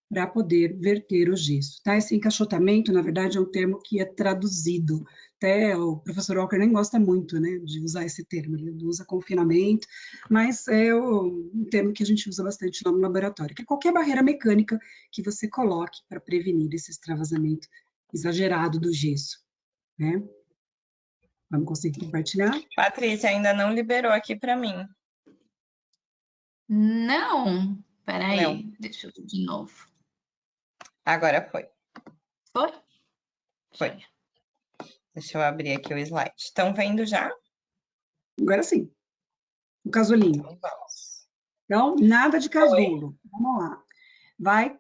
para poder verter o gesso, tá? Esse encaixotamento, na verdade, é um termo que é traduzido. Até o professor Walker nem gosta muito, né, de usar esse termo, ele usa confinamento, mas é um termo que a gente usa bastante lá no laboratório, que é qualquer barreira mecânica que você coloque para prevenir esse extravasamento exagerado do gesso, né? Vamos conseguir compartilhar? Patrícia, ainda não liberou aqui para mim. Não, peraí, Não. deixa eu ver de novo. Agora foi. Foi? Foi. Deixa eu abrir aqui o slide. Estão vendo já? Agora sim. O casulinho. Então, vamos. Então, nada de casulo. Vamos lá. Vai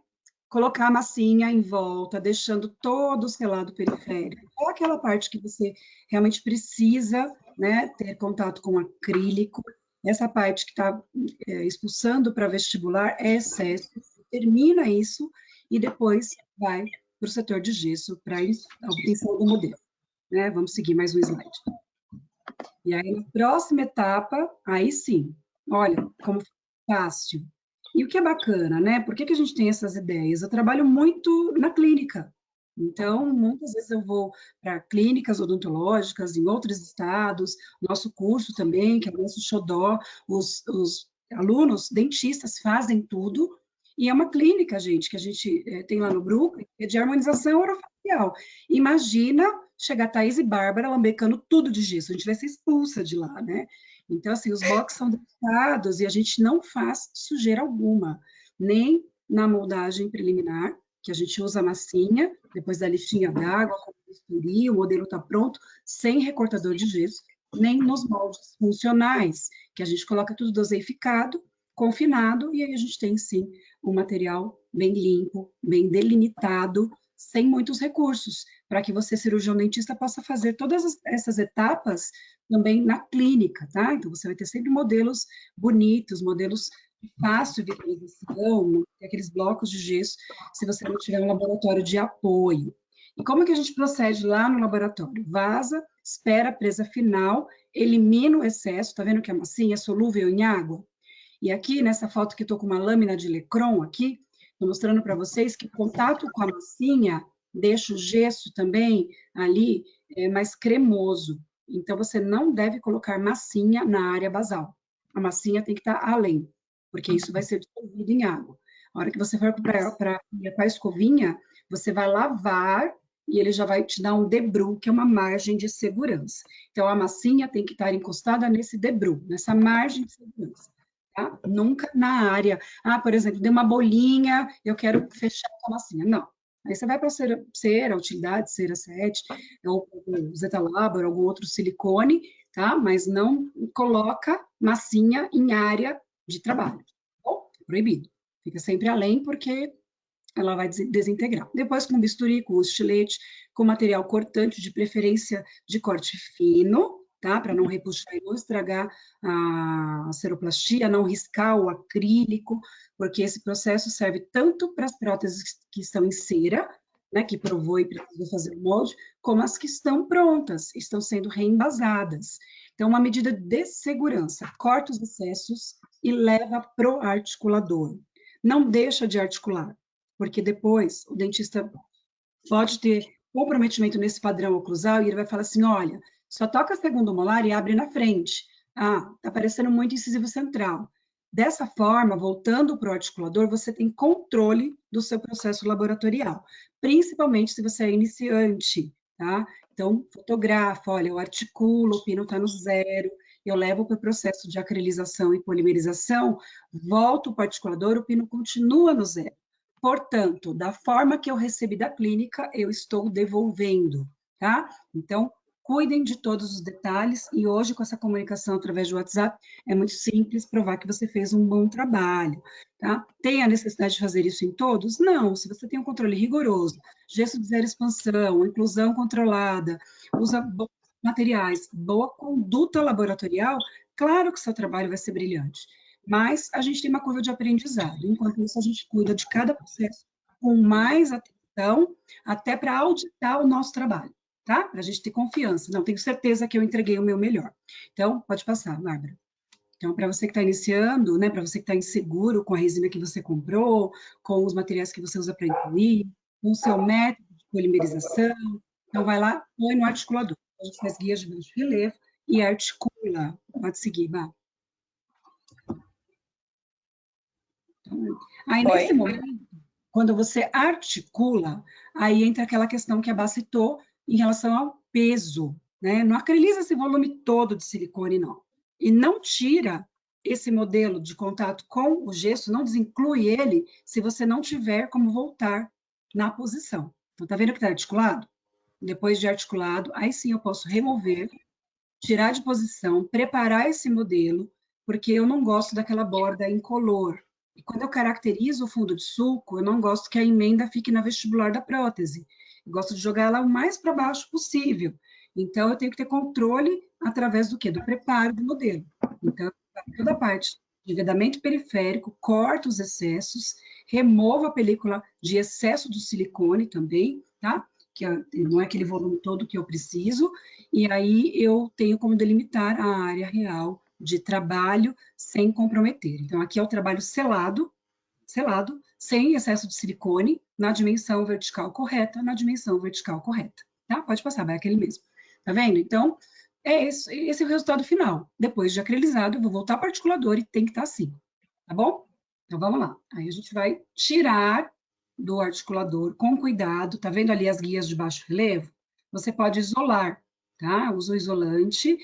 colocar a massinha em volta, deixando todo o selado periférico. Só aquela parte que você realmente precisa, né, ter contato com acrílico. Essa parte que está expulsando para vestibular é excesso. Termina isso e depois vai para o setor de gesso para a obtenção do modelo. Né? Vamos seguir mais um slide. E aí, na próxima etapa, aí sim, olha como fácil. E o que é bacana, né? Por que a gente tem essas ideias? Eu trabalho muito na clínica. Então, muitas vezes eu vou para clínicas odontológicas em outros estados, nosso curso também, que é o nosso xodó, os alunos dentistas fazem tudo, e é uma clínica, gente, que a gente tem lá no Brooklyn, que é de harmonização orofacial. Imagina chegar a Thaís e Bárbara lambecando tudo de gesso, a gente vai ser expulsa de lá, né? Então, assim, os box são delicados e a gente não faz sujeira alguma, nem na moldagem preliminar, que a gente usa a massinha, depois da lixinha d'água, com bisturi, o modelo está pronto, sem recortador de gesso, nem nos moldes funcionais, que a gente coloca tudo doseificado, confinado, e aí a gente tem, sim, um material bem limpo, bem delimitado, sem muitos recursos, para que você, cirurgião dentista, possa fazer todas essas etapas também na clínica, tá? Então, você vai ter sempre modelos bonitos, modelos de fácil visualização, aqueles blocos de gesso, se você não tiver um laboratório de apoio. E como é que a gente procede lá no laboratório? Vasa, espera a presa final, elimina o excesso, tá vendo que a massinha é solúvel em água? E aqui, nessa foto que eu estou com uma lâmina de Lecron aqui, estou mostrando para vocês que o contato com a massinha deixa o gesso também ali mais cremoso. Então, você não deve colocar massinha na área basal. A massinha tem que estar além, porque isso vai ser dissolvido em água. A hora que você for para a escovinha, você vai lavar e ele já vai te dar um debru, que é uma margem de segurança. Então, a massinha tem que estar encostada nesse debru, nessa margem de segurança. Tá? Nunca na área. Ah, por exemplo, deu uma bolinha, eu quero fechar com a massinha. Não. Aí você vai para cera, utilidade, cera 7, ou Zetalabor, algum outro silicone, tá? Mas não coloca massinha em área de trabalho. Tá bom? Proibido. Fica sempre além, porque ela vai desintegrar. Depois, com bisturi, com estilete, com material cortante, de preferência de corte fino, tá? Para não repuxar e não estragar a ceroplastia, não riscar o acrílico, porque esse processo serve tanto para as próteses que estão em cera, né, que provou e precisou fazer o molde, como as que estão prontas, estão sendo reembasadas. Então, uma medida de segurança, corta os excessos e leva pro articulador. Não deixa de articular, porque depois o dentista pode ter comprometimento nesse padrão oclusal e ele vai falar assim, olha, só toca segundo molar e abre na frente. Ah, tá parecendo muito incisivo central. Dessa forma, voltando para o articulador, você tem controle do seu processo laboratorial, principalmente se você é iniciante, tá? Então, fotografa, olha, eu articulo, o pino está no 0, eu levo para o processo de acrilização e polimerização, volto para o articulador, o pino continua no 0. Portanto, da forma que eu recebi da clínica, eu estou devolvendo, tá? Então, cuidem de todos os detalhes e hoje, com essa comunicação através do WhatsApp, é muito simples provar que você fez um bom trabalho, tá? Tem a necessidade de fazer isso em todos? Não, se você tem um controle rigoroso, gesso de zero expansão, inclusão controlada, usa bons materiais, boa conduta laboratorial, claro que seu trabalho vai ser brilhante. Mas a gente tem uma curva de aprendizado. Enquanto isso, a gente cuida de cada processo com mais atenção, até para auditar o nosso trabalho, tá? Para a gente ter confiança. Não, tenho certeza que eu entreguei o meu melhor. Então, pode passar, Bárbara. Então, para você que está iniciando, né, para você que está inseguro com a resina que você comprou, com os materiais que você usa para incluir, com o seu método de polimerização, então vai lá, põe no articulador. A gente faz guias de baixo relevo e articula. Pode seguir, Bárbara. Aí, nesse momento, quando você articula, aí entra aquela questão que a Bá citou em relação ao peso, né? Não acrylisa esse volume todo de silicone, não. E não tira esse modelo de contato com o gesso, não desinclui ele se você não tiver como voltar na posição. Então, tá vendo que está articulado? Depois de articulado, aí sim eu posso remover, tirar de posição, preparar esse modelo, porque eu não gosto daquela borda incolor. E quando eu caracterizo o fundo de sulco, eu não gosto que a emenda fique na vestibular da prótese. Eu gosto de jogar ela o mais para baixo possível. Então, eu tenho que ter controle através do quê? Do preparo do modelo. Então, toda a parte de vedamento periférico, corto os excessos, removo a película de excesso do silicone também, tá? Que não é aquele volume todo que eu preciso, e aí eu tenho como delimitar a área real de trabalho sem comprometer. Então, aqui é o trabalho selado, sem excesso de silicone, na dimensão vertical correta, tá? Pode passar, vai aquele mesmo. Tá vendo? Então, esse é o resultado final. Depois de acrylizado, eu vou voltar para o articulador e tem que estar assim, tá bom? Então, vamos lá. Aí a gente vai tirar do articulador com cuidado, tá vendo ali as guias de baixo relevo? Você pode isolar, tá? Usa o isolante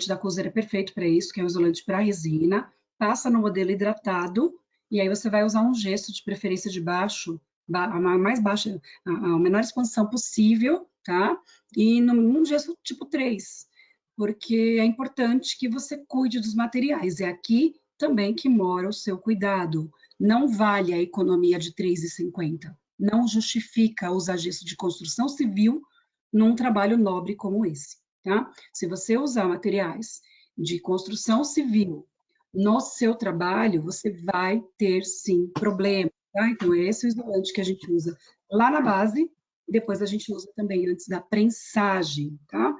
da Cuser é perfeito para isso, que é um isolante para resina, passa no modelo hidratado, e aí você vai usar um gesso de preferência de baixo, a mais baixa, a menor expansão possível, tá? E num gesso tipo 3, porque é importante que você cuide dos materiais. É aqui também que mora o seu cuidado. Não vale a economia de R$ 3,50. Não justifica usar gesso de construção civil num trabalho nobre como esse, tá? Se você usar materiais de construção civil no seu trabalho, você vai ter, sim, problema, tá? Então, esse é o isolante que a gente usa lá na base, e depois a gente usa também antes da prensagem, tá?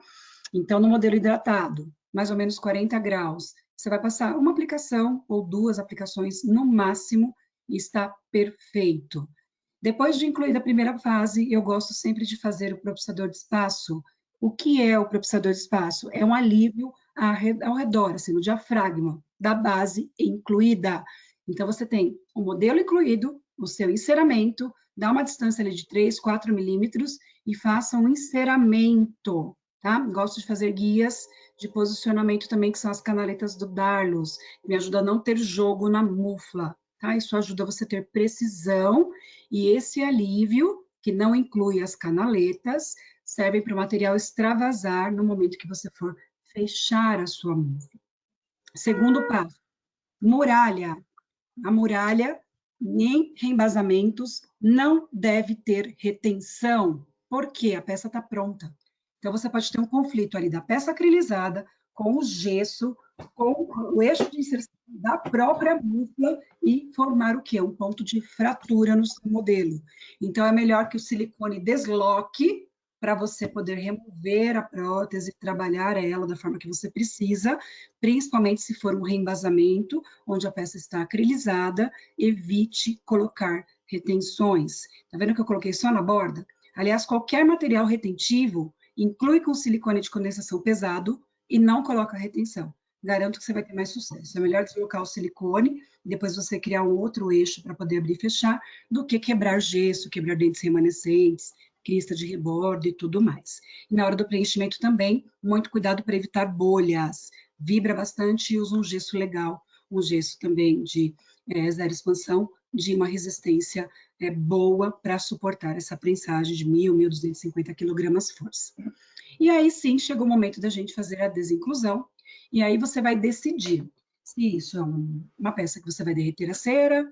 Então, no modelo hidratado, mais ou menos 40 graus, você vai passar uma aplicação ou 2 aplicações no máximo e está perfeito. Depois de incluir a primeira fase, eu gosto sempre de fazer o propulsador de espaço. O que é o propulsador de espaço? É um alívio ao redor, assim, no diafragma, da base incluída. Então, você tem o modelo incluído, o seu enceramento, dá uma distância ali de 3, 4 milímetros e faça um enceramento, tá? Gosto de fazer guias de posicionamento também, que são as canaletas do Darlos, que me ajuda a não ter jogo na mufla, tá? Isso ajuda você a ter precisão, e esse alívio, que não inclui as canaletas, serve para o material extravasar no momento que você for fechar a sua mufla. Segundo passo, muralha. A muralha, nem reembasamentos, não deve ter retenção, porque a peça está pronta. Então, você pode ter um conflito ali da peça acrilizada com o gesso, com o eixo de inserção da própria mufla e formar o quê? Um ponto de fratura no seu modelo. Então, é melhor que o silicone desloque para você poder remover a prótese, trabalhar ela da forma que você precisa, principalmente se for um reembasamento, onde a peça está acrilizada, evite colocar retenções. Tá vendo que eu coloquei só na borda? Aliás, qualquer material retentivo, inclui com silicone de condensação pesado e não coloca retenção. Garanto que você vai ter mais sucesso. É melhor deslocar o silicone, depois você criar um outro eixo para poder abrir e fechar, do que quebrar gesso, quebrar dentes remanescentes, crista de rebordo e tudo mais. E na hora do preenchimento também, muito cuidado para evitar bolhas. Vibra bastante e usa um gesso legal, um gesso também de zero expansão, de uma resistência boa para suportar essa prensagem de 1.000, 1.250 quilogramas força. E aí sim, chegou o momento da gente fazer a desinclusão, e aí você vai decidir se isso é uma peça que você vai derreter a cera,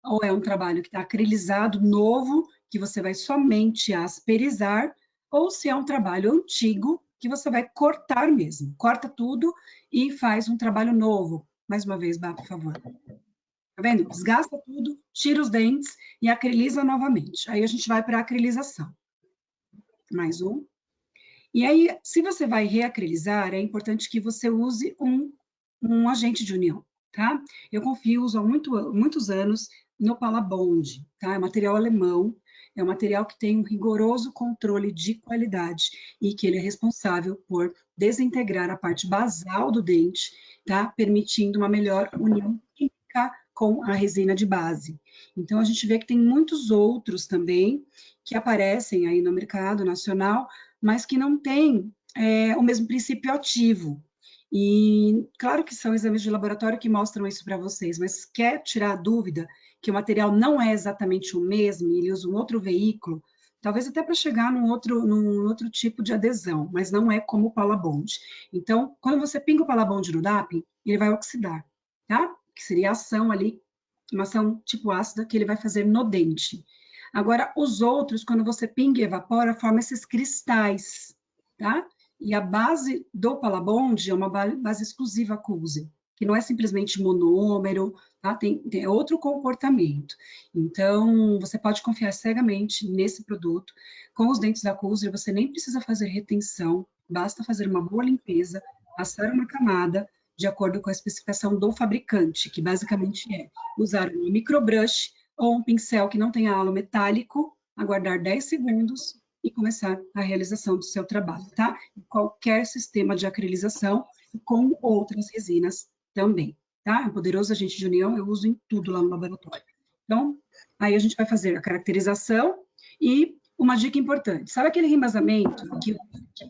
ou é um trabalho que está acrilizado, novo, que você vai somente asperizar, ou se é um trabalho antigo, que você vai cortar mesmo. Corta tudo e faz um trabalho novo. Mais uma vez, Bá, por favor. Tá vendo? Desgasta tudo, tira os dentes e acriliza novamente. Aí a gente vai para a acrilização. Mais um. E aí, se você vai reacrilizar, é importante que você use um agente de união, tá? Eu confio, uso há muitos anos no Palabond, tá? É material alemão, é um material que tem um rigoroso controle de qualidade e que ele é responsável por desintegrar a parte basal do dente, tá? Permitindo uma melhor união química com a resina de base. Então, a gente vê que tem muitos outros também que aparecem aí no mercado nacional, mas que não tem o mesmo princípio ativo. E claro que são exames de laboratório que mostram isso para vocês, mas quer tirar a dúvida que o material não é exatamente o mesmo, ele usa um outro veículo, talvez até para chegar num outro tipo de adesão, mas não é como o Palabond. Então, quando você pinga o Palabond no DAP, ele vai oxidar, tá? Que seria a ação ali, uma ação tipo ácida que ele vai fazer no dente. Agora, os outros, quando você pinga e evapora, forma esses cristais, tá? E a base do Palabond é uma base exclusiva Coolzer, que não é simplesmente monômero, tá? Tem outro comportamento. Então, você pode confiar cegamente nesse produto. Com os dentes da Coolzer, você nem precisa fazer retenção, basta fazer uma boa limpeza, passar uma camada de acordo com a especificação do fabricante, que basicamente é usar um microbrush ou um pincel que não tenha halo metálico, aguardar 10 segundos e começar a realização do seu trabalho, tá? Qualquer sistema de acrilização com outras resinas também, tá? É um poderoso agente de união, eu uso em tudo lá no laboratório. Então, aí a gente vai fazer a caracterização e uma dica importante, sabe aquele reembasamento que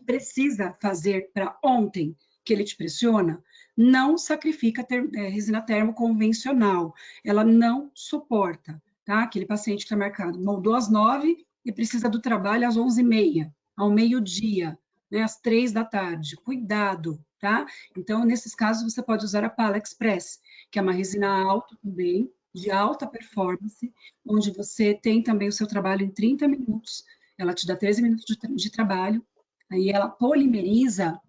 precisa fazer para ontem, que ele te pressiona? Não sacrifica resina termo convencional, ela não suporta, tá? Aquele paciente que está marcado, moldou às 9 e precisa do trabalho às 11h30, ao meio-dia, né, às 3 da tarde. Cuidado, tá? Então, nesses casos, você pode usar a Pala Express, que é uma resina alta também, de alta performance, onde você tem também o seu trabalho em 30 minutos, ela te dá 13 minutos de trabalho, aí ela polimeriza,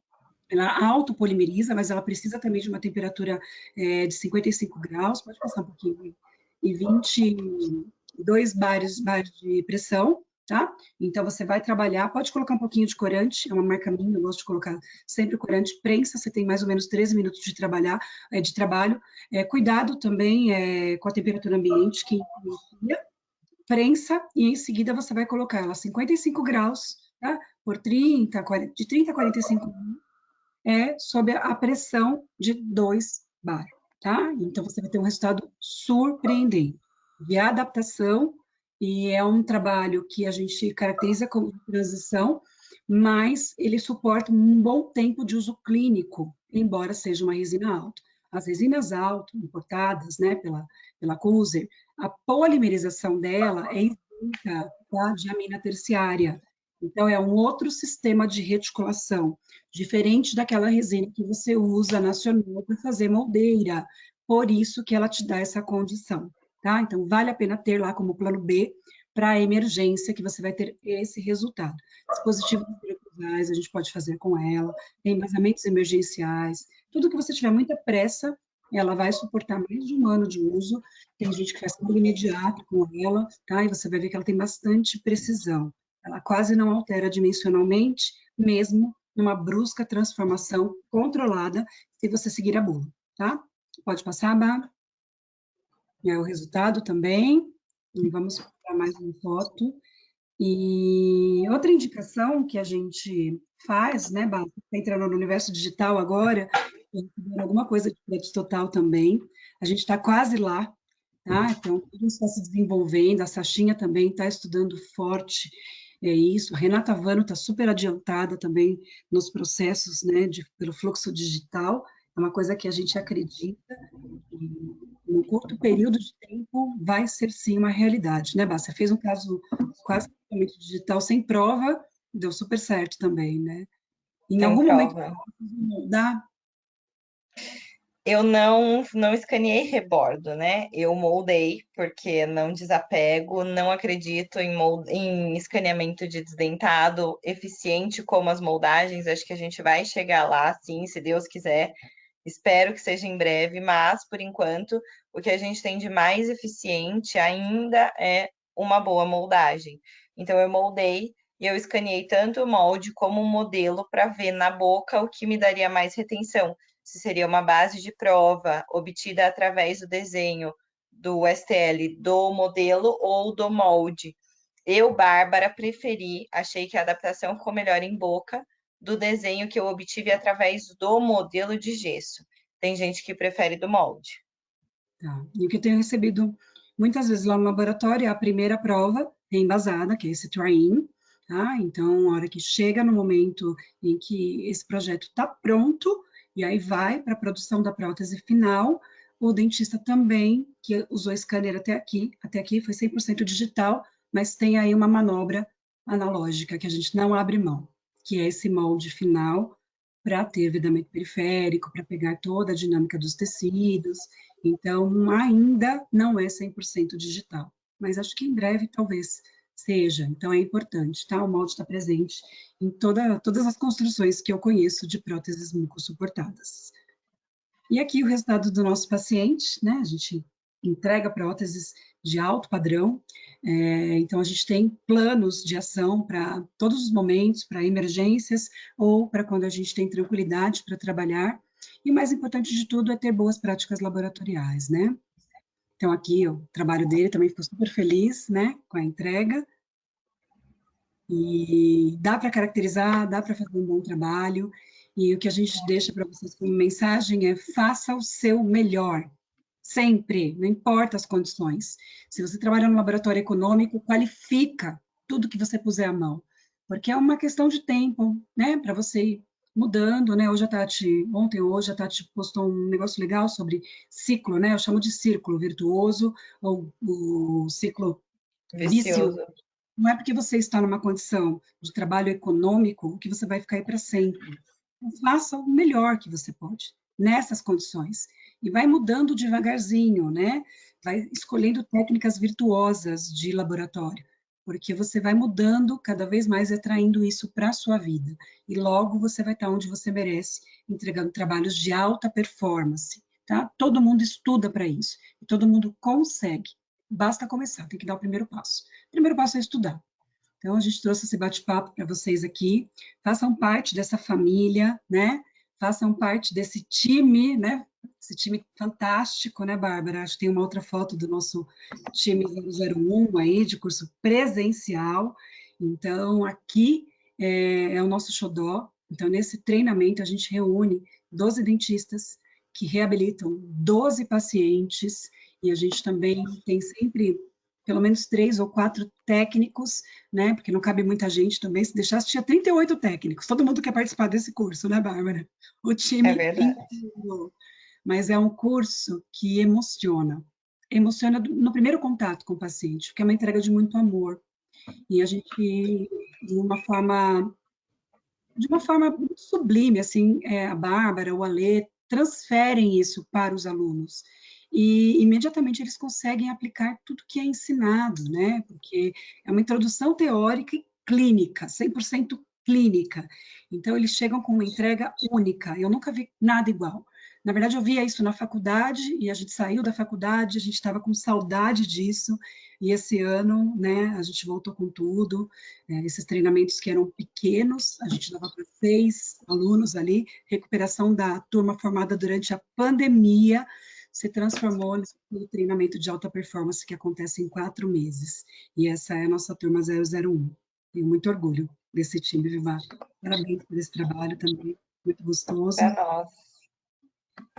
ela autopolimeriza, mas ela precisa também de uma temperatura de 55 graus, pode passar um pouquinho, e 22 bares de pressão, tá? Então, você vai trabalhar, pode colocar um pouquinho de corante, é uma marca minha, eu gosto de colocar sempre corante, prensa, você tem mais ou menos 13 minutos de trabalho. Cuidado também com a temperatura ambiente, que influencia, prensa, e em seguida você vai colocar ela a 55 graus, tá? Por 40, de 30 a 45 minutos, sob a pressão de 2 bar, tá? Então, você vai ter um resultado surpreendente de adaptação, e é um trabalho que a gente caracteriza como transição, mas ele suporta um bom tempo de uso clínico, embora seja uma resina alta. As resinas altas, importadas, né, pela Coolzer, a polimerização dela é isenta, tá, de amina terciária. Então, é um outro sistema de reticulação, diferente daquela resina que você usa nacional para fazer moldeira. Por isso que ela te dá essa condição, tá? Então, vale a pena ter lá como plano B para a emergência, que você vai ter esse resultado. Dispositivos microclusais, a gente pode fazer com ela, tem embasamentos emergenciais, tudo que você tiver muita pressa, ela vai suportar mais de um ano de uso. Tem gente que faz tudo imediato com ela, tá? E você vai ver que ela tem bastante precisão. Ela quase não altera dimensionalmente, mesmo numa brusca transformação controlada, se você seguir a bula, tá? Pode passar, Bá. O resultado também. E vamos para mais uma foto. E outra indicação que a gente faz, né, Bá, está entrando no universo digital agora, alguma coisa de crédito total também. A gente está quase lá, tá? Então, tudo está se desenvolvendo, a Sachinha também está estudando forte isso. Renata Vano está super adiantada também nos processos, né, pelo fluxo digital. É uma coisa que a gente acredita que, no curto período de tempo, vai ser sim uma realidade, né, Bá? Você fez um caso quase totalmente digital, sem prova, deu super certo também, né? Em algum momento, mudar. Eu não escaneei rebordo, né? Eu moldei, porque não desapego, não acredito em escaneamento de desdentado eficiente como as moldagens. Acho que a gente vai chegar lá, sim, se Deus quiser. Espero que seja em breve, mas, por enquanto, o que a gente tem de mais eficiente ainda é uma boa moldagem. Então, eu moldei e eu escaneei tanto o molde como o modelo para ver na boca o que me daria mais retenção. Se seria uma base de prova obtida através do desenho do STL do modelo ou do molde. Eu, Bárbara, achei que a adaptação ficou melhor em boca do desenho que eu obtive através do modelo de gesso. Tem gente que prefere do molde. Tá. E o que eu tenho recebido muitas vezes lá no laboratório é a primeira prova embasada, que é esse try-in, tá? Então, a hora que chega no momento em que esse projeto está pronto, e aí vai para a produção da prótese final, o dentista também, que usou scanner até aqui foi 100% digital, mas tem aí uma manobra analógica que a gente não abre mão, que é esse molde final para ter vedamento periférico, para pegar toda a dinâmica dos tecidos. Então, ainda não é 100% digital, mas acho que em breve talvez seja. Então, é importante, tá? O molde está presente em todas as construções que eu conheço de próteses mucossuportadas. E aqui o resultado do nosso paciente, né? A gente entrega próteses de alto padrão, então a gente tem planos de ação para todos os momentos, para emergências ou para quando a gente tem tranquilidade para trabalhar. E o mais importante de tudo é ter boas práticas laboratoriais, né? Então aqui o trabalho dele também ficou super feliz, né, com a entrega. E dá para caracterizar, dá para fazer um bom trabalho. E o que a gente deixa para vocês como mensagem é: faça o seu melhor, sempre, não importa as condições. Se você trabalha no laboratório econômico, qualifica tudo que você puser à mão, porque é uma questão de tempo, né, para você ir mudando, né? Hoje a Tati postou um negócio legal sobre ciclo, né? Eu chamo de círculo virtuoso ou o ciclo vicioso. Vicioso. Não é porque você está numa condição de trabalho econômico que você vai ficar aí para sempre. Então, faça o melhor que você pode nessas condições e vai mudando devagarzinho, né? Vai escolhendo técnicas virtuosas de laboratório, porque você vai mudando cada vez mais e atraindo isso para a sua vida. E logo você vai estar onde você merece, entregando trabalhos de alta performance, tá? Todo mundo estuda para isso, e todo mundo consegue. Basta começar, tem que dar o primeiro passo. O primeiro passo é estudar. Então, a gente trouxe esse bate-papo para vocês aqui. Façam parte dessa família, né? Façam parte desse time, né? Esse time fantástico, né, Bárbara? Acho que tem uma outra foto do nosso time 001 aí, de curso presencial. Então, aqui é o nosso xodó. Então, nesse treinamento, a gente reúne 12 dentistas que reabilitam 12 pacientes, e a gente também tem sempre pelo menos 3 ou 4 técnicos, né? Porque não cabe muita gente também. Se deixasse, tinha 38 técnicos. Todo mundo quer participar desse curso, né, Bárbara? O É time verdade. inteiro. Mas é um curso que emociona. Emociona no primeiro contato com o paciente, porque é uma entrega de muito amor. E a gente, de uma forma muito sublime, assim, a Bárbara, o Alê, transferem isso para os alunos. E imediatamente eles conseguem aplicar tudo que é ensinado, né? Porque é uma introdução teórica e clínica, 100% clínica. Então, eles chegam com uma entrega única. Eu nunca vi nada igual. Na verdade, eu via isso na faculdade, e a gente saiu da faculdade, a gente estava com saudade disso, e esse ano, né, a gente voltou com tudo. Esses treinamentos que eram pequenos, a gente dava para 6 alunos ali, recuperação da turma formada durante a pandemia, se transformou no treinamento de alta performance que acontece em 4 meses. E essa é a nossa turma 001. Tenho muito orgulho desse time, Vivá. Parabéns por esse trabalho também, muito gostoso. Para nós.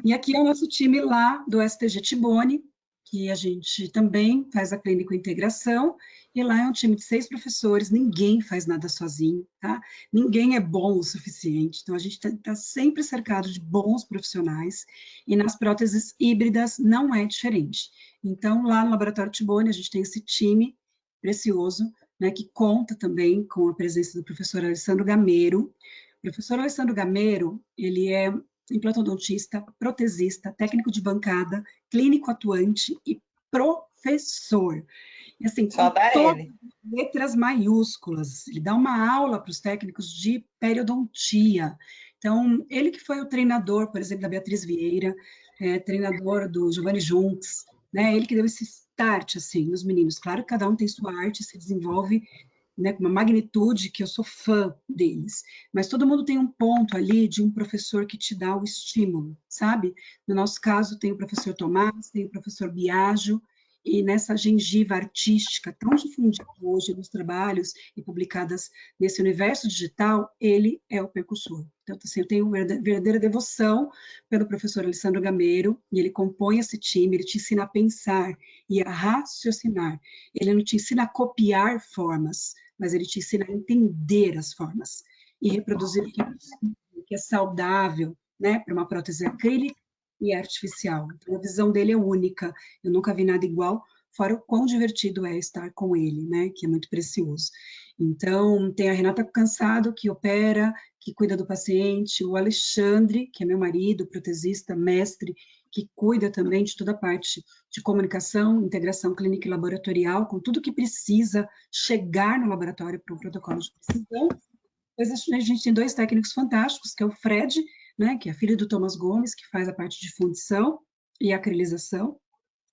E aqui é o nosso time lá do STG Tibone, que a gente também faz a clínica integração, e lá é um time de 6 professores, ninguém faz nada sozinho, tá? Ninguém é bom o suficiente, então a gente está sempre cercado de bons profissionais, e nas próteses híbridas não é diferente. Então, lá no Laboratório Tibone, a gente tem esse time precioso, né, que conta também com a presença do professor Alessandro Gameiro. O professor Alessandro Gameiro, ele é implantodontista, protesista, técnico de bancada, clínico atuante e professor. E assim, Só com dá todas ele. as letras maiúsculas. Ele dá uma aula para os técnicos de periodontia. Então, ele que foi o treinador, por exemplo, da Beatriz Vieira, treinador do Giovanni Junks, né? Ele que deu esse start, assim, nos meninos. Claro que cada um tem sua arte, se desenvolve, né, com uma magnitude que eu sou fã deles. Mas todo mundo tem um ponto ali de um professor que te dá o estímulo, sabe? No nosso caso, tem o professor Tomás, tem o professor Biagio, e nessa gengiva artística tão difundida hoje nos trabalhos e publicadas nesse universo digital, ele é o percussor. Então, assim, eu tenho verdadeira devoção pelo professor Alessandro Gameiro, e ele compõe esse time, ele te ensina a pensar e a raciocinar. Ele não te ensina a copiar formas, mas ele te ensina a entender as formas e reproduzir o que é possível, o que é saudável, né, para uma prótese acrílica e artificial. Então, a visão dele é única, eu nunca vi nada igual, fora o quão divertido é estar com ele, né, que é muito precioso. Então, tem a Renata Cansado, que opera, que cuida do paciente, o Alexandre, que é meu marido, protesista, mestre, que cuida também de toda a parte de comunicação, integração clínica e laboratorial, com tudo que precisa chegar no laboratório para o protocolo de precisão. Depois a gente tem 2 técnicos fantásticos, que é o Fred, né, que é filho do Thomas Gomes, que faz a parte de fundição e acrilização,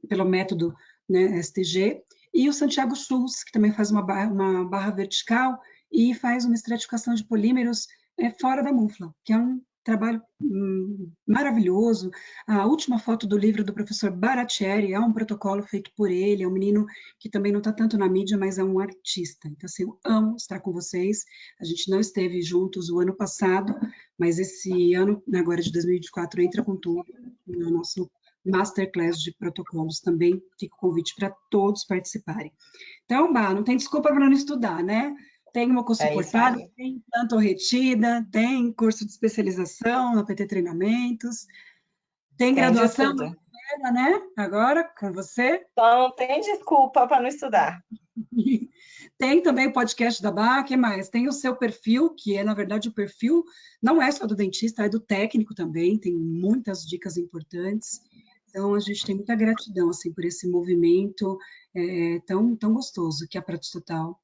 pelo método, né, STG, e o Santiago Schultz, que também faz uma barra vertical e faz uma estratificação de polímeros fora da mufla, que é um trabalho maravilhoso. A última foto do livro do professor Baratieri é um protocolo feito por ele, é um menino que também não está tanto na mídia, mas é um artista. Então, assim, eu amo estar com vocês. A gente não esteve juntos o ano passado, mas esse ano, agora de 2024, entra com tudo no nosso Masterclass de protocolos também. Fica o convite para todos participarem. Então, não tem desculpa para não estudar, né? Tem uma suportada, tem planto retida, tem curso de especialização na PT Treinamentos, tem graduação, né? Agora, com você. Então, não tem desculpa para não estudar. Tem também o podcast da Bá, que mais? Tem o seu perfil, que é, na verdade, o perfil não é só do dentista, é do técnico também, tem muitas dicas importantes. Então, a gente tem muita gratidão, assim, por esse movimento tão gostoso que a Pratos Total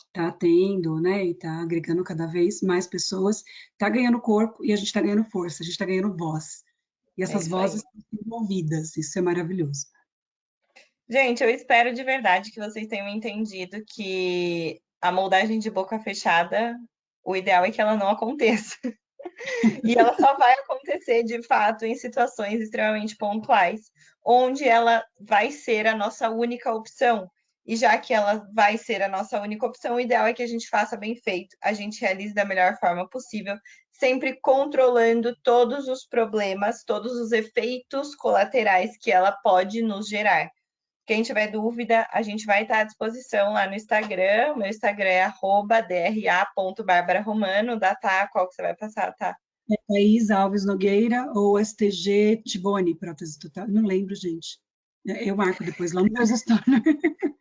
está tendo, né, e está agregando cada vez mais pessoas, está ganhando corpo e a gente está ganhando força, a gente está ganhando voz. E essas vozes estão sendo ouvidas, isso é maravilhoso. Gente, eu espero de verdade que vocês tenham entendido que a moldagem de boca fechada, o ideal é que ela não aconteça. E ela só vai acontecer, de fato, em situações extremamente pontuais, onde ela vai ser a nossa única opção. E já que ela vai ser a nossa única opção, o ideal é que a gente faça bem feito, a gente realize da melhor forma possível, sempre controlando todos os problemas, todos os efeitos colaterais que ela pode nos gerar. Quem tiver dúvida, a gente vai estar à disposição lá no Instagram. O meu Instagram é @dra.barbararomano. Tá? Qual que você vai passar, tá? É Thaís Alves Nogueira ou STG Tibone, prótese total. Não lembro, gente. Eu marco depois lá no meu stories.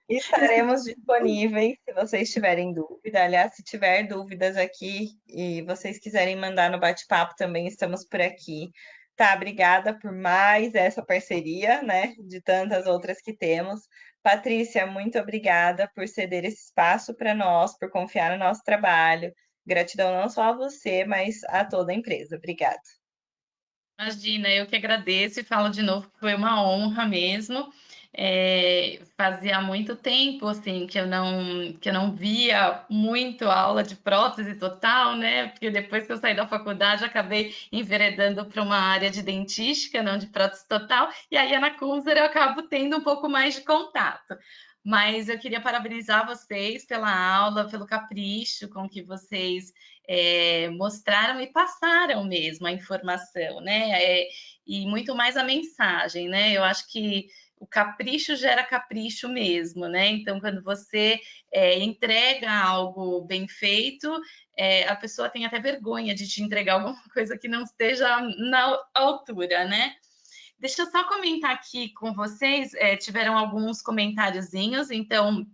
Estaremos disponíveis se vocês tiverem dúvida. Aliás, se tiver dúvidas aqui e vocês quiserem mandar no bate-papo também, estamos por aqui. Tá, obrigada por mais essa parceria, né, de tantas outras que temos. Patrícia, muito obrigada por ceder esse espaço para nós, por confiar no nosso trabalho. Gratidão não só a você, mas a toda a empresa. Obrigada. Imagina, eu que agradeço e falo de novo que foi uma honra mesmo. Fazia muito tempo assim que eu não via muito aula de prótese total, né? Porque depois que eu saí da faculdade acabei enveredando para uma área de dentística, não de prótese total, e aí na Kuser eu acabo tendo um pouco mais de contato. Mas eu queria parabenizar vocês pela aula, pelo capricho com que vocês mostraram e passaram mesmo a informação, né? E muito mais a mensagem, né? Eu acho que o capricho gera capricho mesmo, né? Então, quando você entrega algo bem feito, a pessoa tem até vergonha de te entregar alguma coisa que não esteja na altura, né? Deixa eu só comentar aqui com vocês, tiveram alguns comentáriozinhos, então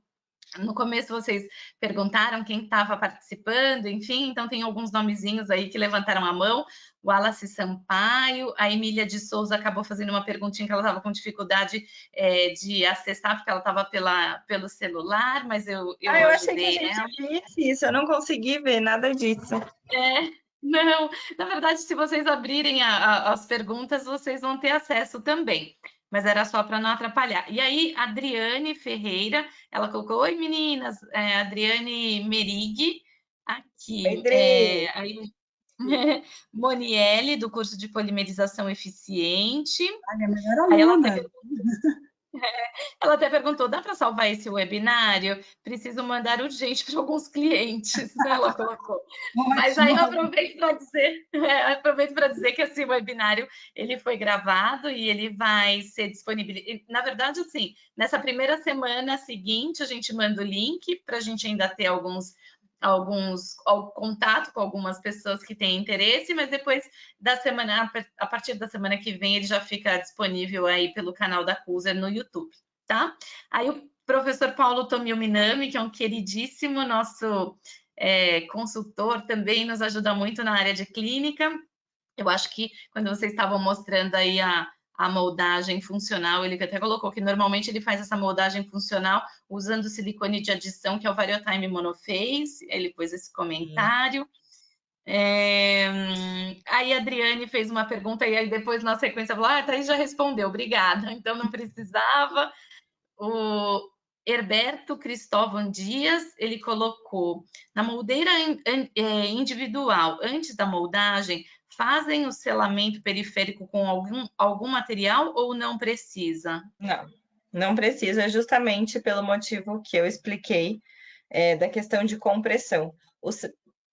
no começo vocês perguntaram quem estava participando, enfim, então tem alguns nomezinhos aí que levantaram a mão. O Wallace Sampaio, a Emília de Souza acabou fazendo uma perguntinha que ela estava com dificuldade de acessar, porque ela estava pelo celular, mas eu achei que a ajudei gente visse isso, eu não consegui ver nada disso. Não, na verdade, se vocês abrirem as perguntas, vocês vão ter acesso também. Mas era só para não atrapalhar. E aí, a Adriane Ferreira, ela colocou: Oi, meninas, Adriane Merig, aqui. Moniele, do curso de Polimerização Eficiente. Olha, a melhor aluna. Ela até perguntou, dá para salvar esse webinário? Preciso mandar urgente para alguns clientes, né? Ela colocou. Mas aí eu aproveito para dizer, que esse webinário ele foi gravado e ele vai ser disponível. Na verdade, assim, nessa primeira semana seguinte, a gente manda o link para a gente ainda ter contato com algumas pessoas que têm interesse, mas depois da semana, a partir da semana que vem, ele já fica disponível aí pelo canal da Cuser no YouTube, tá? Aí o professor Paulo Tomio Minami, que é um queridíssimo nosso consultor, também nos ajuda muito na área de clínica. Eu acho que quando vocês estavam mostrando aí a moldagem funcional, ele até colocou que normalmente ele faz essa moldagem funcional usando silicone de adição, que é o Variotime Monophase. Ele pôs esse comentário. Aí a Adriane fez uma pergunta e aí depois na sequência falou, Thaís já respondeu, obrigada. Então não precisava. O Herberto Cristóvão Dias, ele colocou, na moldeira individual, antes da moldagem, fazem o selamento periférico com algum material ou não precisa? Não precisa, justamente pelo motivo que eu expliquei da questão de compressão.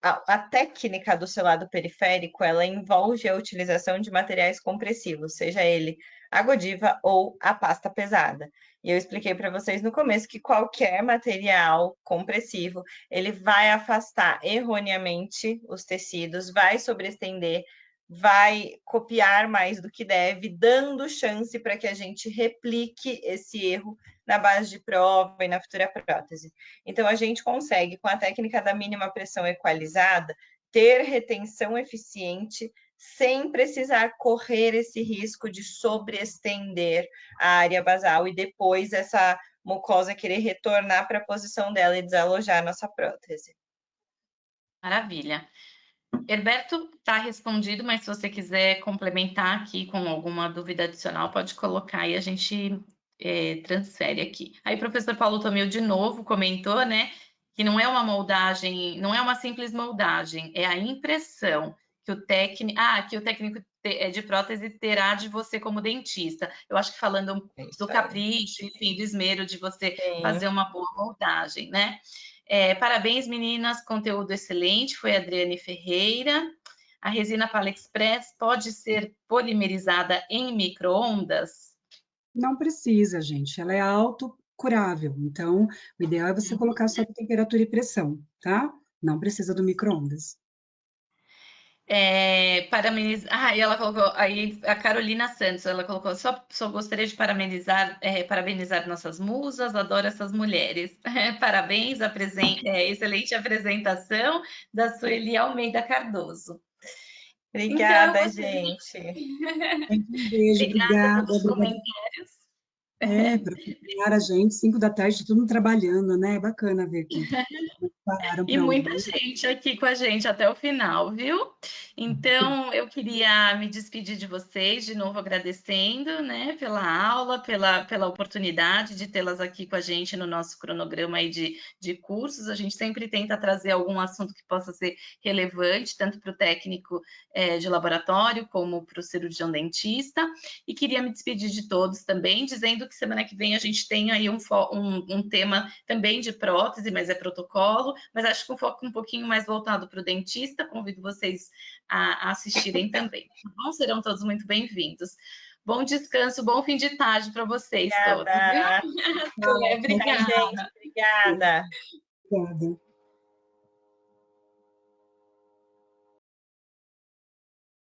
A técnica do selado periférico, ela envolve a utilização de materiais compressivos, seja ele a Godiva ou a pasta pesada. E eu expliquei para vocês no começo que qualquer material compressivo, ele vai afastar erroneamente os tecidos, vai sobreestender, vai copiar mais do que deve, dando chance para que a gente replique esse erro na base de prova e na futura prótese. Então, a gente consegue, com a técnica da mínima pressão equalizada, ter retenção eficiente sem precisar correr esse risco de sobreestender a área basal e depois essa mucosa querer retornar para a posição dela e desalojar a nossa prótese. Maravilha. Herberto, está respondido, mas se você quiser complementar aqui com alguma dúvida adicional, pode colocar e a gente transfere aqui. Aí o professor Paulo Tomeu de novo comentou, né, que não é uma moldagem, não é uma simples moldagem, é a impressão que o técnico de prótese terá de você como dentista. Eu acho que falando do capricho, enfim, do esmero de você fazer uma boa moldagem, né? Parabéns, meninas, conteúdo excelente, foi a Adriane Ferreira. A resina Palexpress pode ser polimerizada em micro-ondas? Não precisa, gente, ela é autocurável, então o ideal é você colocar só temperatura e pressão, tá? Não precisa do micro-ondas. Parabenizar. E ela colocou, aí a Carolina Santos, ela colocou, só gostaria de parabenizar nossas musas, adoro essas mulheres. Parabéns, excelente apresentação da Sueli Almeida Cardoso. Obrigada, então, gente. Um beijo, obrigada pelos comentários. Para acompanhar a gente, 5 da tarde, todo mundo trabalhando, né? É bacana ver que pararam E muita gente aqui com a gente até o final, viu? Então, eu queria me despedir de vocês, de novo agradecendo, né, pela aula, pela oportunidade de tê-las aqui com a gente no nosso cronograma aí de cursos. A gente sempre tenta trazer algum assunto que possa ser relevante, tanto para o técnico de laboratório, como para o cirurgião dentista. E queria me despedir de todos também, dizendo que semana que vem a gente tem aí um tema também de prótese, mas é protocolo, mas acho que um foco um pouquinho mais voltado para o dentista. Convido vocês a assistirem também, tá bom? Serão todos muito bem-vindos. Bom descanso, bom fim de tarde para vocês todos, viu? Obrigada. Obrigada. Gente, obrigada. Obrigada.